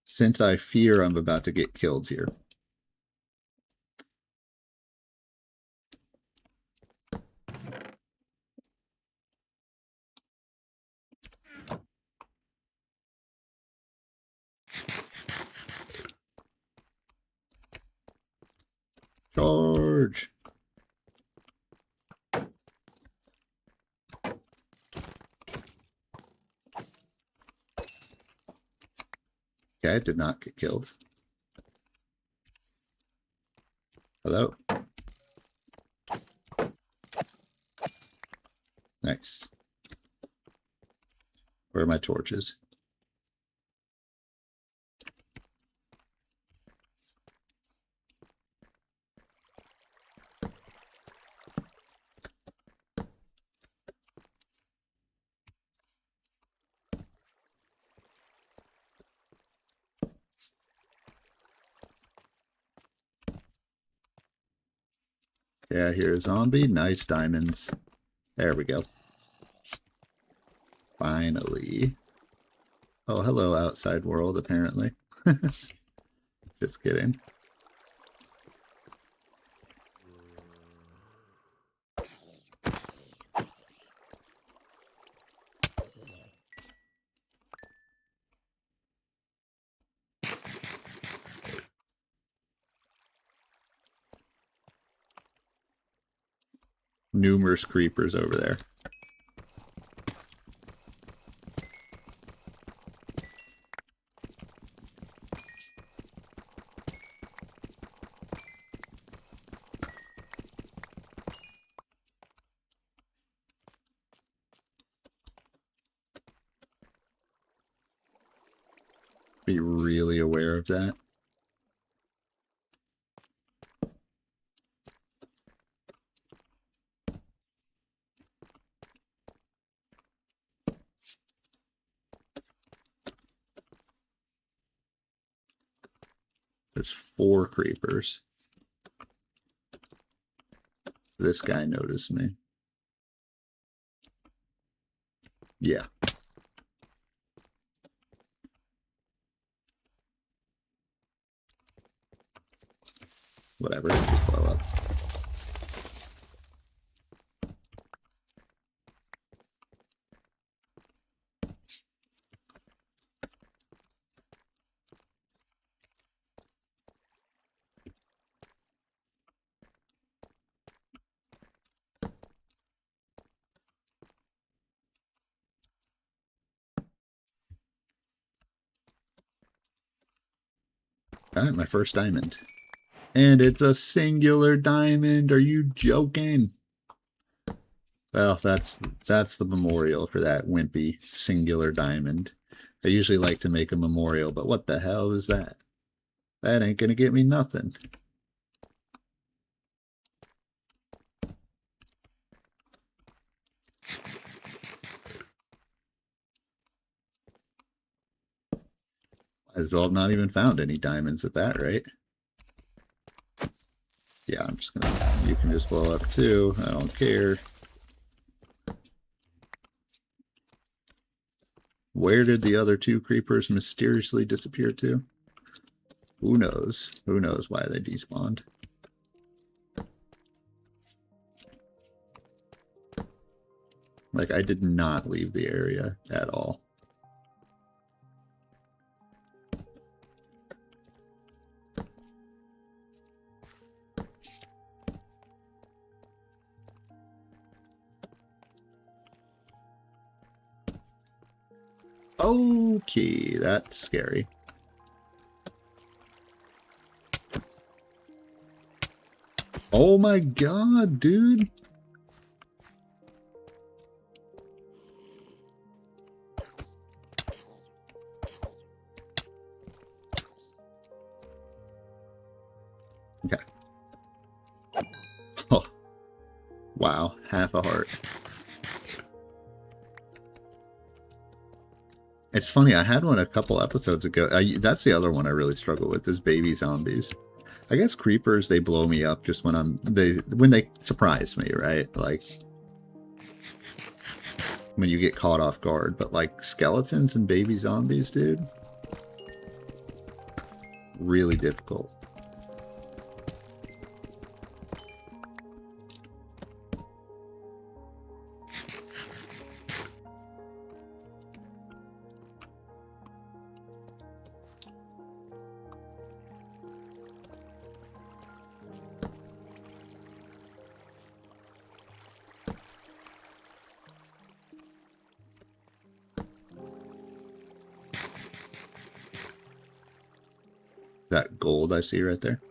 Since I fear I'm about to get killed here. Charge! Okay, I did not get killed. Hello? Nice. Where are my torches? Yeah, here's a zombie. Nice diamonds. There we go. Finally. Oh, hello, outside world, apparently. Just kidding. Numerous creepers over there. Be really aware of that. There's 4 creepers. This guy noticed me. Yeah. Whatever, just blow up. Alright, my first diamond. And it's a singular diamond. Are you joking? Well, that's the memorial for that wimpy singular diamond. I usually like to make a memorial, but what the hell is that? That ain't gonna get me nothing. Might as well have not even found any diamonds at that rate. Yeah, I'm just gonna... You can just blow up too. I don't care. Where did the other 2 creepers mysteriously disappear to? Who knows? Who knows why they despawned? Like, I did not leave the area at all. Okay, that's scary. Oh my god, dude. Okay. Oh. Wow, half a heart. It's funny, I had one a couple episodes ago. That's the other one I really struggle with, is baby zombies. I guess creepers, they blow me up just when when they surprise me, right? Like when you get caught off guard. But like skeletons and baby zombies, dude, really difficult. That gold I see right there.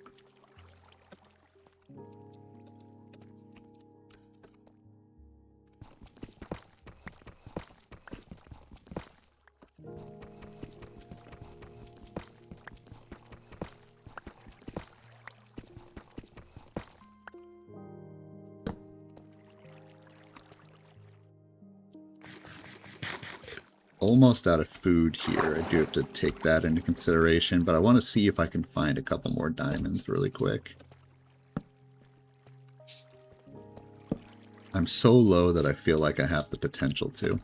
Almost out of food here. I do have to take that into consideration, but I want to see if I can find a couple more diamonds really quick. I'm so low that I feel like I have the potential to.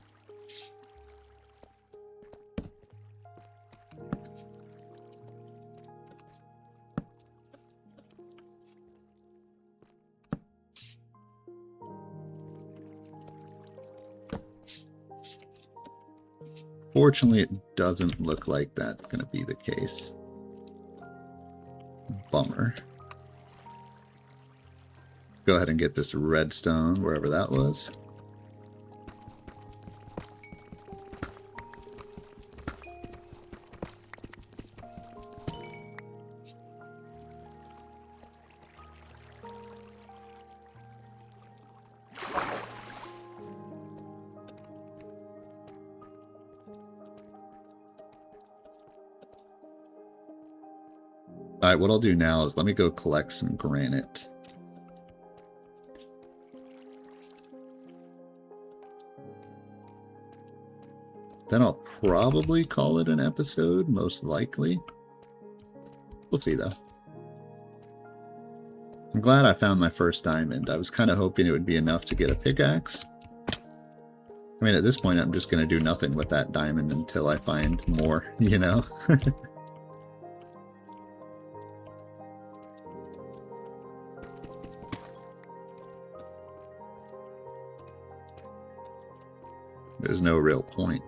Fortunately, it doesn't look like that's going to be the case. Bummer. Go ahead and get this redstone, wherever that was. Alright, what I'll do now is let me go collect some granite. Then I'll probably call it an episode, most likely. We'll see, though. I'm glad I found my first diamond. I was kind of hoping it would be enough to get a pickaxe. I mean, at this point, I'm just going to do nothing with that diamond until I find more, you know? There's no real point.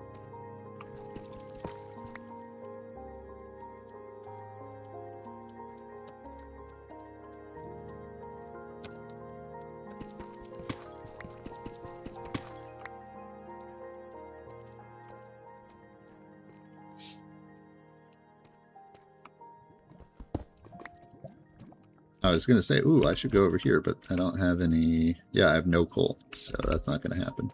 I was going to say, ooh, I should go over here, but I don't have any... Yeah, I have no coal, so that's not going to happen.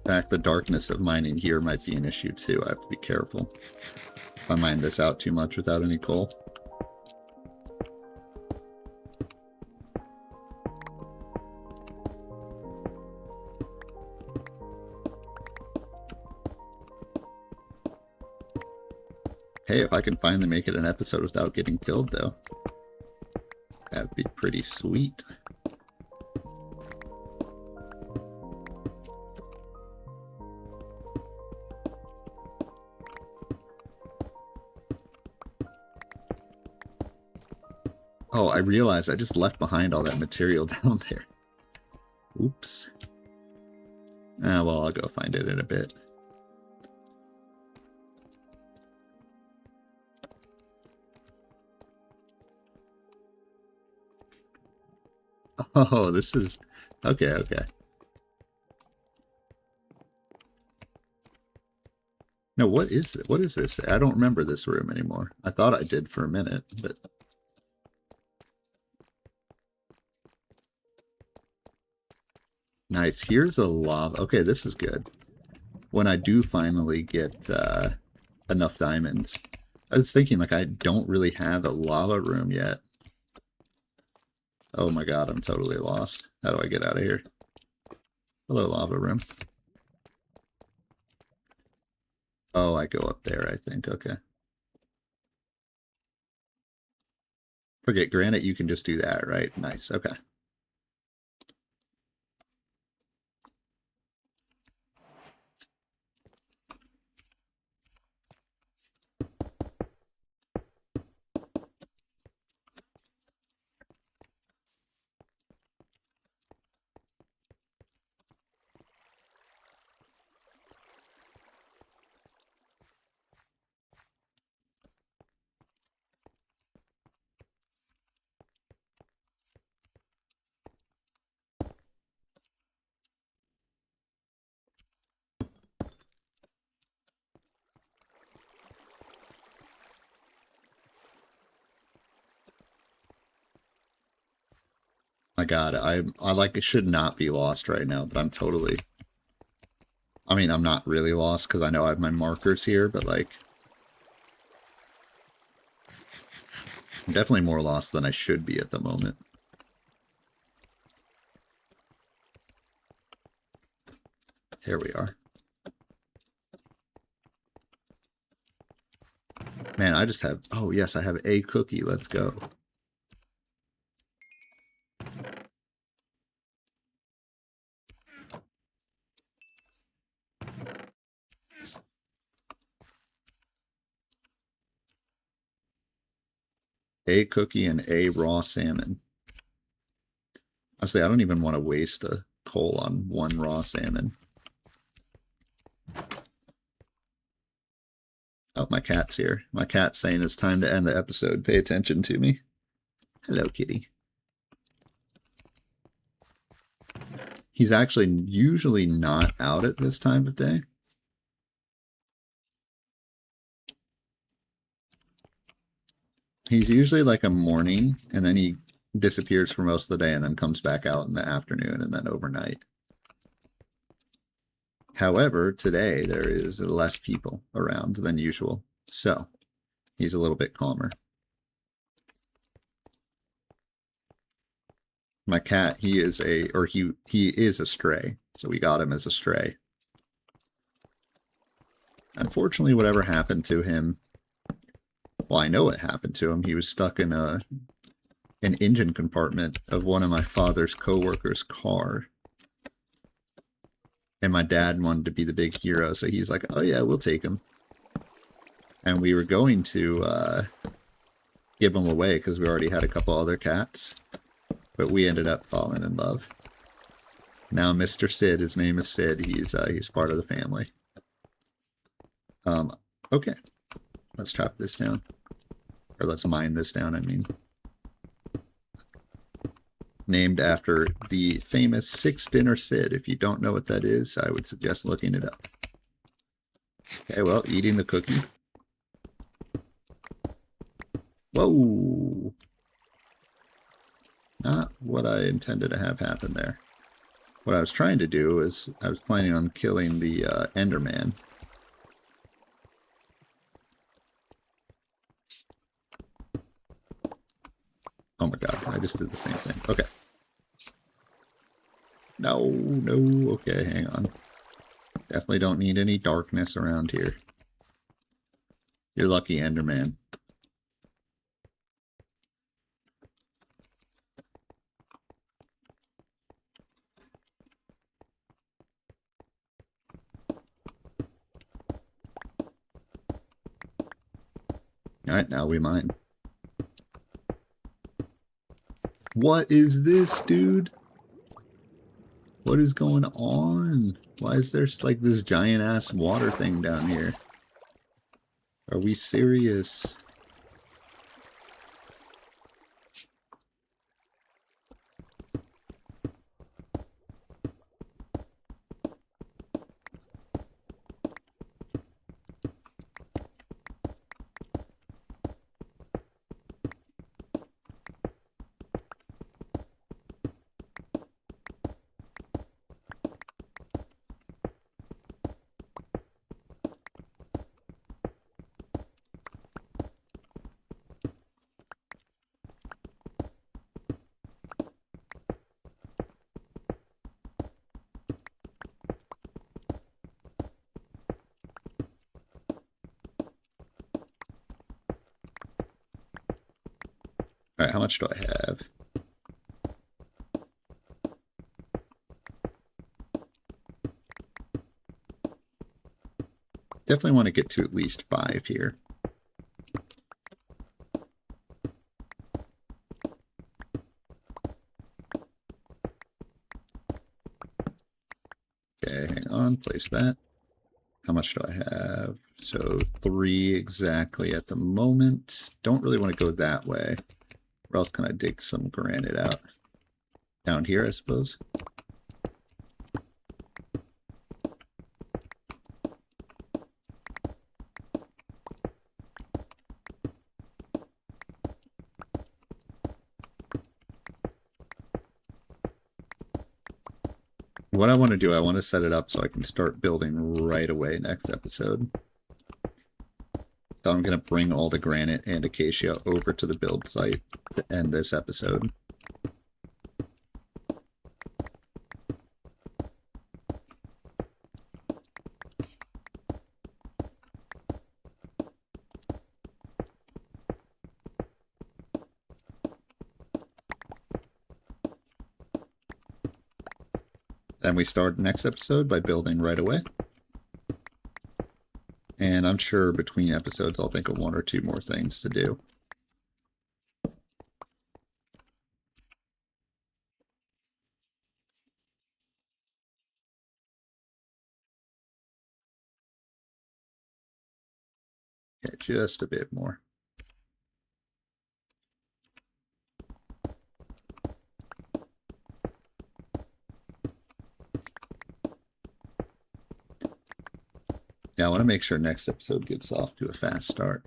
In fact, the darkness of mining here might be an issue too. I have to be careful if I mine this out too much without any coal. Hey, if I can finally make it an episode without getting killed, though. That'd be pretty sweet. Oh, I realized I just left behind all that material down there. Oops. Ah, well, I'll go find it in a bit. Oh, this is... Okay, okay. No, what is it? What is this? I don't remember this room anymore. I thought I did for a minute, but... Nice. Here's a lava. Okay, this is good. When I do finally get enough diamonds. I was thinking, like, I don't really have a lava room yet. Oh my god, I'm totally lost. How do I get out of here? Hello, lava room. Oh, I go up there, I think. Okay. Forget Granite, you can just do that, right? Nice, okay. My god, I like, it should not be lost right now, but I'm totally... I mean, I'm not really lost because I know I have my markers here, but like... I'm definitely more lost than I should be at the moment. Here we are. Man, I just have... Oh, yes, I have a cookie. Let's go. A cookie and a raw salmon. Honestly, I don't even want to waste a coal on one raw salmon. Oh, my cat's here. My cat's saying it's time to end the episode. Pay attention to me. Hello, kitty. He's actually usually not out at this time of day. He's usually like a morning, and then he disappears for most of the day and then comes back out in the afternoon and then overnight. However, today there is less people around than usual, so he's a little bit calmer. My cat, he is a stray, so we got him as a stray. Unfortunately, whatever happened to him, well, I know what happened to him. He was stuck in an engine compartment of one of my father's co-workers' car. And my dad wanted to be the big hero, so he's like, oh yeah, we'll take him. And we were going to give him away because we already had a couple other cats. But we ended up falling in love. Now Mr. Sid, his name is Sid, he's part of the family. Okay. Let's chop this down. Or let's mine this down, I mean. Named after the famous Six Dinner Sid. If you don't know what that is, I would suggest looking it up. Okay, well, eating the cookie. Whoa! Not what I intended to have happen there. What I was trying to do is, I was planning on killing the Enderman. Oh my god, I just did the same thing. Okay. No, no, okay, hang on. Definitely don't need any darkness around here. You're lucky, Enderman. Alright, now we mine. What is this, dude? What is going on? Why is there like this giant ass water thing down here? Are we serious? Alright, how much do I have? Definitely want to get to at least 5 here. Okay, hang on, place that. How much do I have? So 3 exactly at the moment. Don't really want to go that way. Or else can I dig some granite out? Down here, I suppose. What I want to do, I want to set it up so I can start building right away next episode. So I'm going to bring all the granite and acacia over to the build site to end this episode. Then we start next episode by building right away. And I'm sure between episodes I'll think of 1 or 2 more things to do. Okay, just a bit more. Yeah, I want to make sure next episode gets off to a fast start.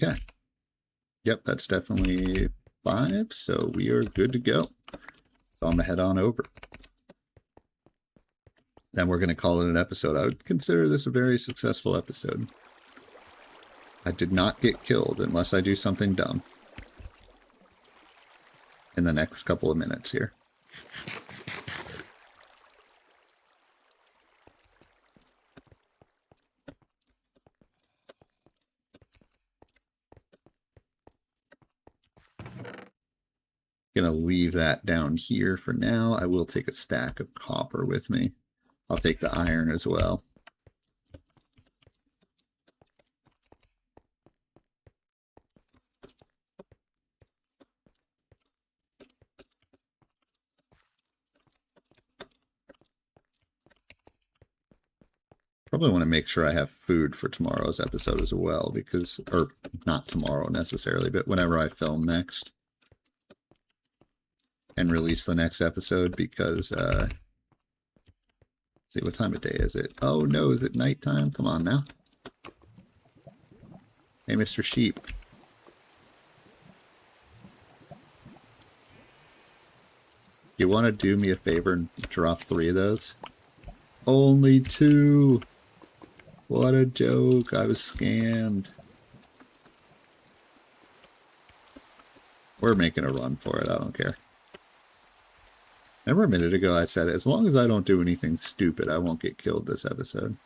Okay. Yep, that's definitely 5, so we are good to go. So I'm going to head on over. Then we're going to call it an episode. I would consider this a very successful episode. I did not get killed unless I do something dumb in the next couple of minutes here. Gonna leave that down here for now. I will take a stack of copper with me. I'll take the iron as well. Probably want to make sure I have food for tomorrow's episode as well, because, or not tomorrow necessarily, but whenever I film next and release the next episode, because, see, what time of day is it? Oh no, is it nighttime? Come on now. Hey, Mr. Sheep. you want to do me a favor and drop 3 of those? Only 2! What a joke. I was scammed. We're making a run for it. I don't care. Remember a minute ago I said, as long as I don't do anything stupid, I won't get killed this episode.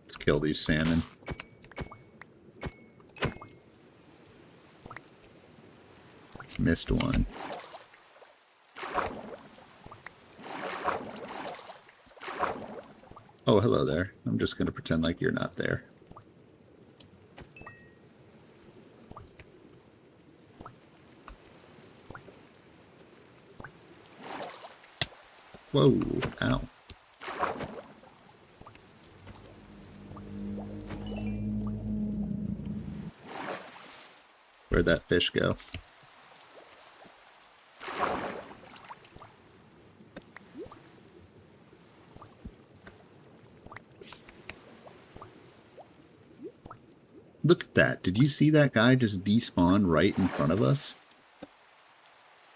Let's kill these salmon. Missed one. Oh, hello there. I'm just going to pretend like you're not there. Whoa, ow. Where'd that fish go? Look at that. Did you see that guy just despawn right in front of us?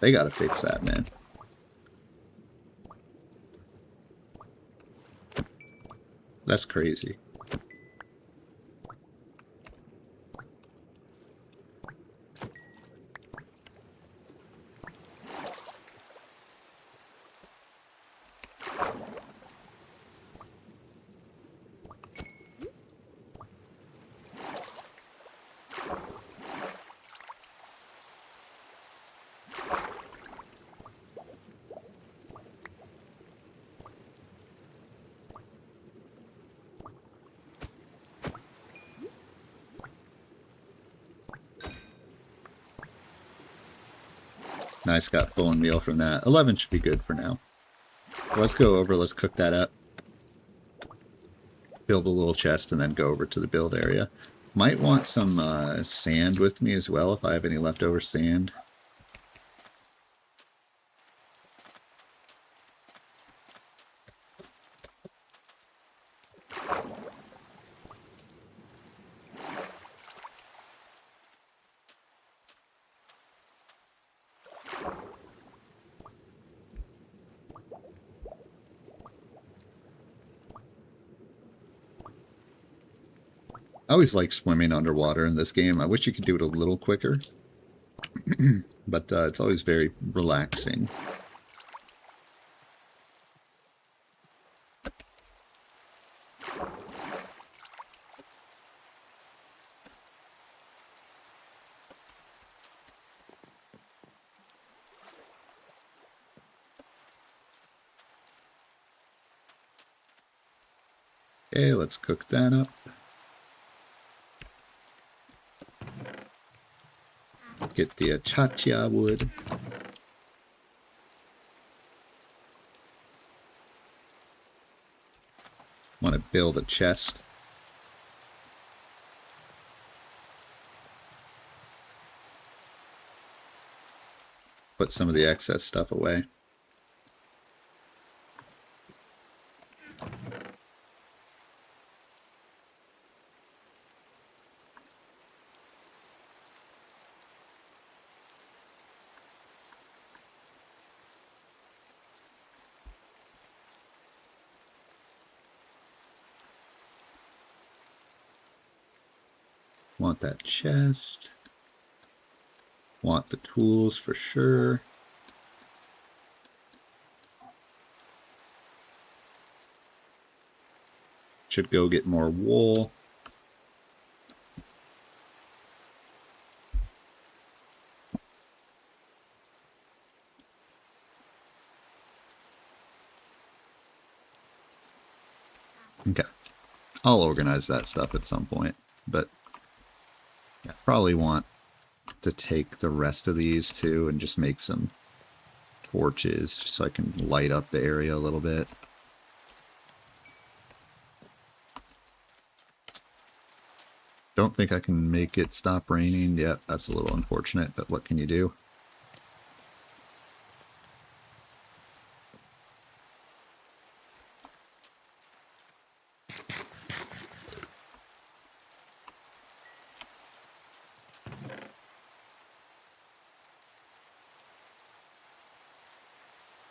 They gotta fix that, man. That's crazy. Nice, got bone meal from that. 11 should be good for now. Let's go over, let's cook that up. Build a little chest and then go over to the build area. Might want some sand with me as well if I have any leftover sand. I always like swimming underwater in this game. I wish you could do it a little quicker. But it's always very relaxing. Okay, let's cook that up. Get the Acacia Wood. Want to build a chest. Put some of the excess stuff away. Want that chest. Want the tools for sure. Should go get more wool. Okay. I'll organize that stuff at some point, but I probably want to take the rest of these too and just make some torches just so I can light up the area a little bit. Don't think I can make it stop raining. Yep, that's a little unfortunate, but what can you do?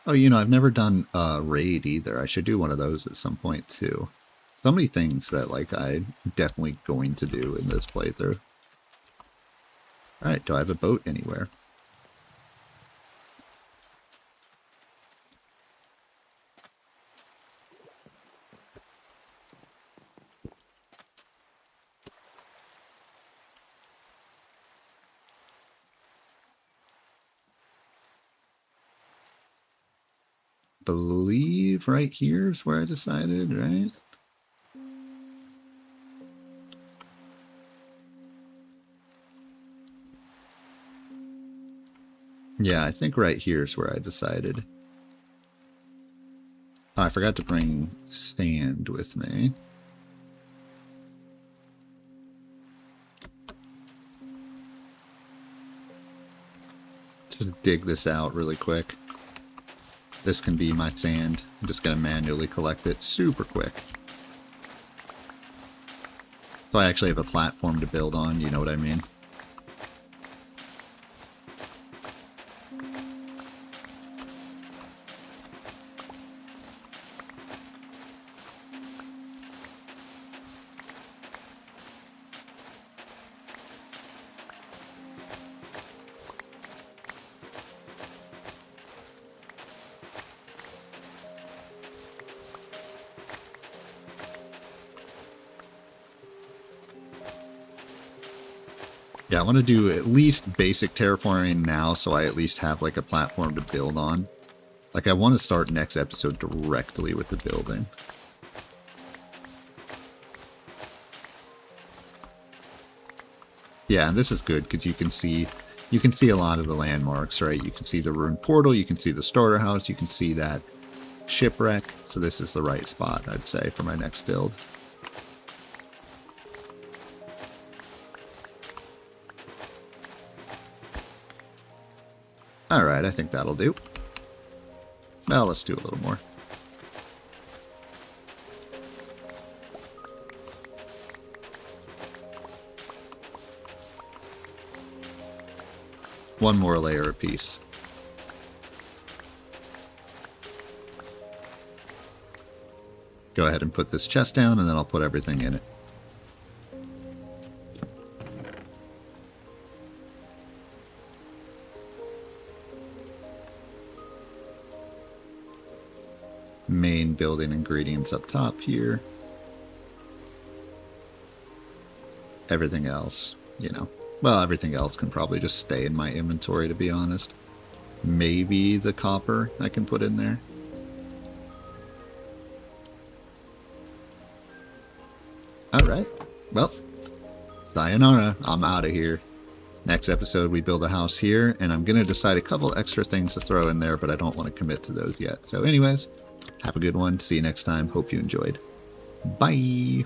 Oh, you know, I've never done a raid either. I should do one of those at some point too. So many things that like I'm definitely going to do in this playthrough. Alright, do I have a boat anywhere? Believe right here is where I decided, right? Yeah, I think right here is where I decided. Oh, I forgot to bring sand with me. Just dig this out really quick. This can be my sand. I'm just going to manually collect it super quick. So I actually have a platform to build on, you know what I mean? Yeah, I want to do at least basic terraforming now so I at least have like a platform to build on. Like I want to start next episode directly with the building. Yeah, and this is good because you can see a lot of the landmarks, right? You can see the ruined portal, you can see the starter house, you can see that shipwreck. So this is the right spot, I'd say, for my next build. Alright, I think that'll do. Well, let's do a little more. One more layer apiece. Go ahead and put this chest down, and then I'll put everything in it. Main building ingredients up top here. Everything else, you know. Well, everything else can probably just stay in my inventory, to be honest. Maybe the copper I can put in there. Alright. Well, sayonara. I'm out of here. Next episode, we build a house here, and I'm going to decide a couple extra things to throw in there, but I don't want to commit to those yet. So anyways, have a good one. See you next time. Hope you enjoyed. Bye!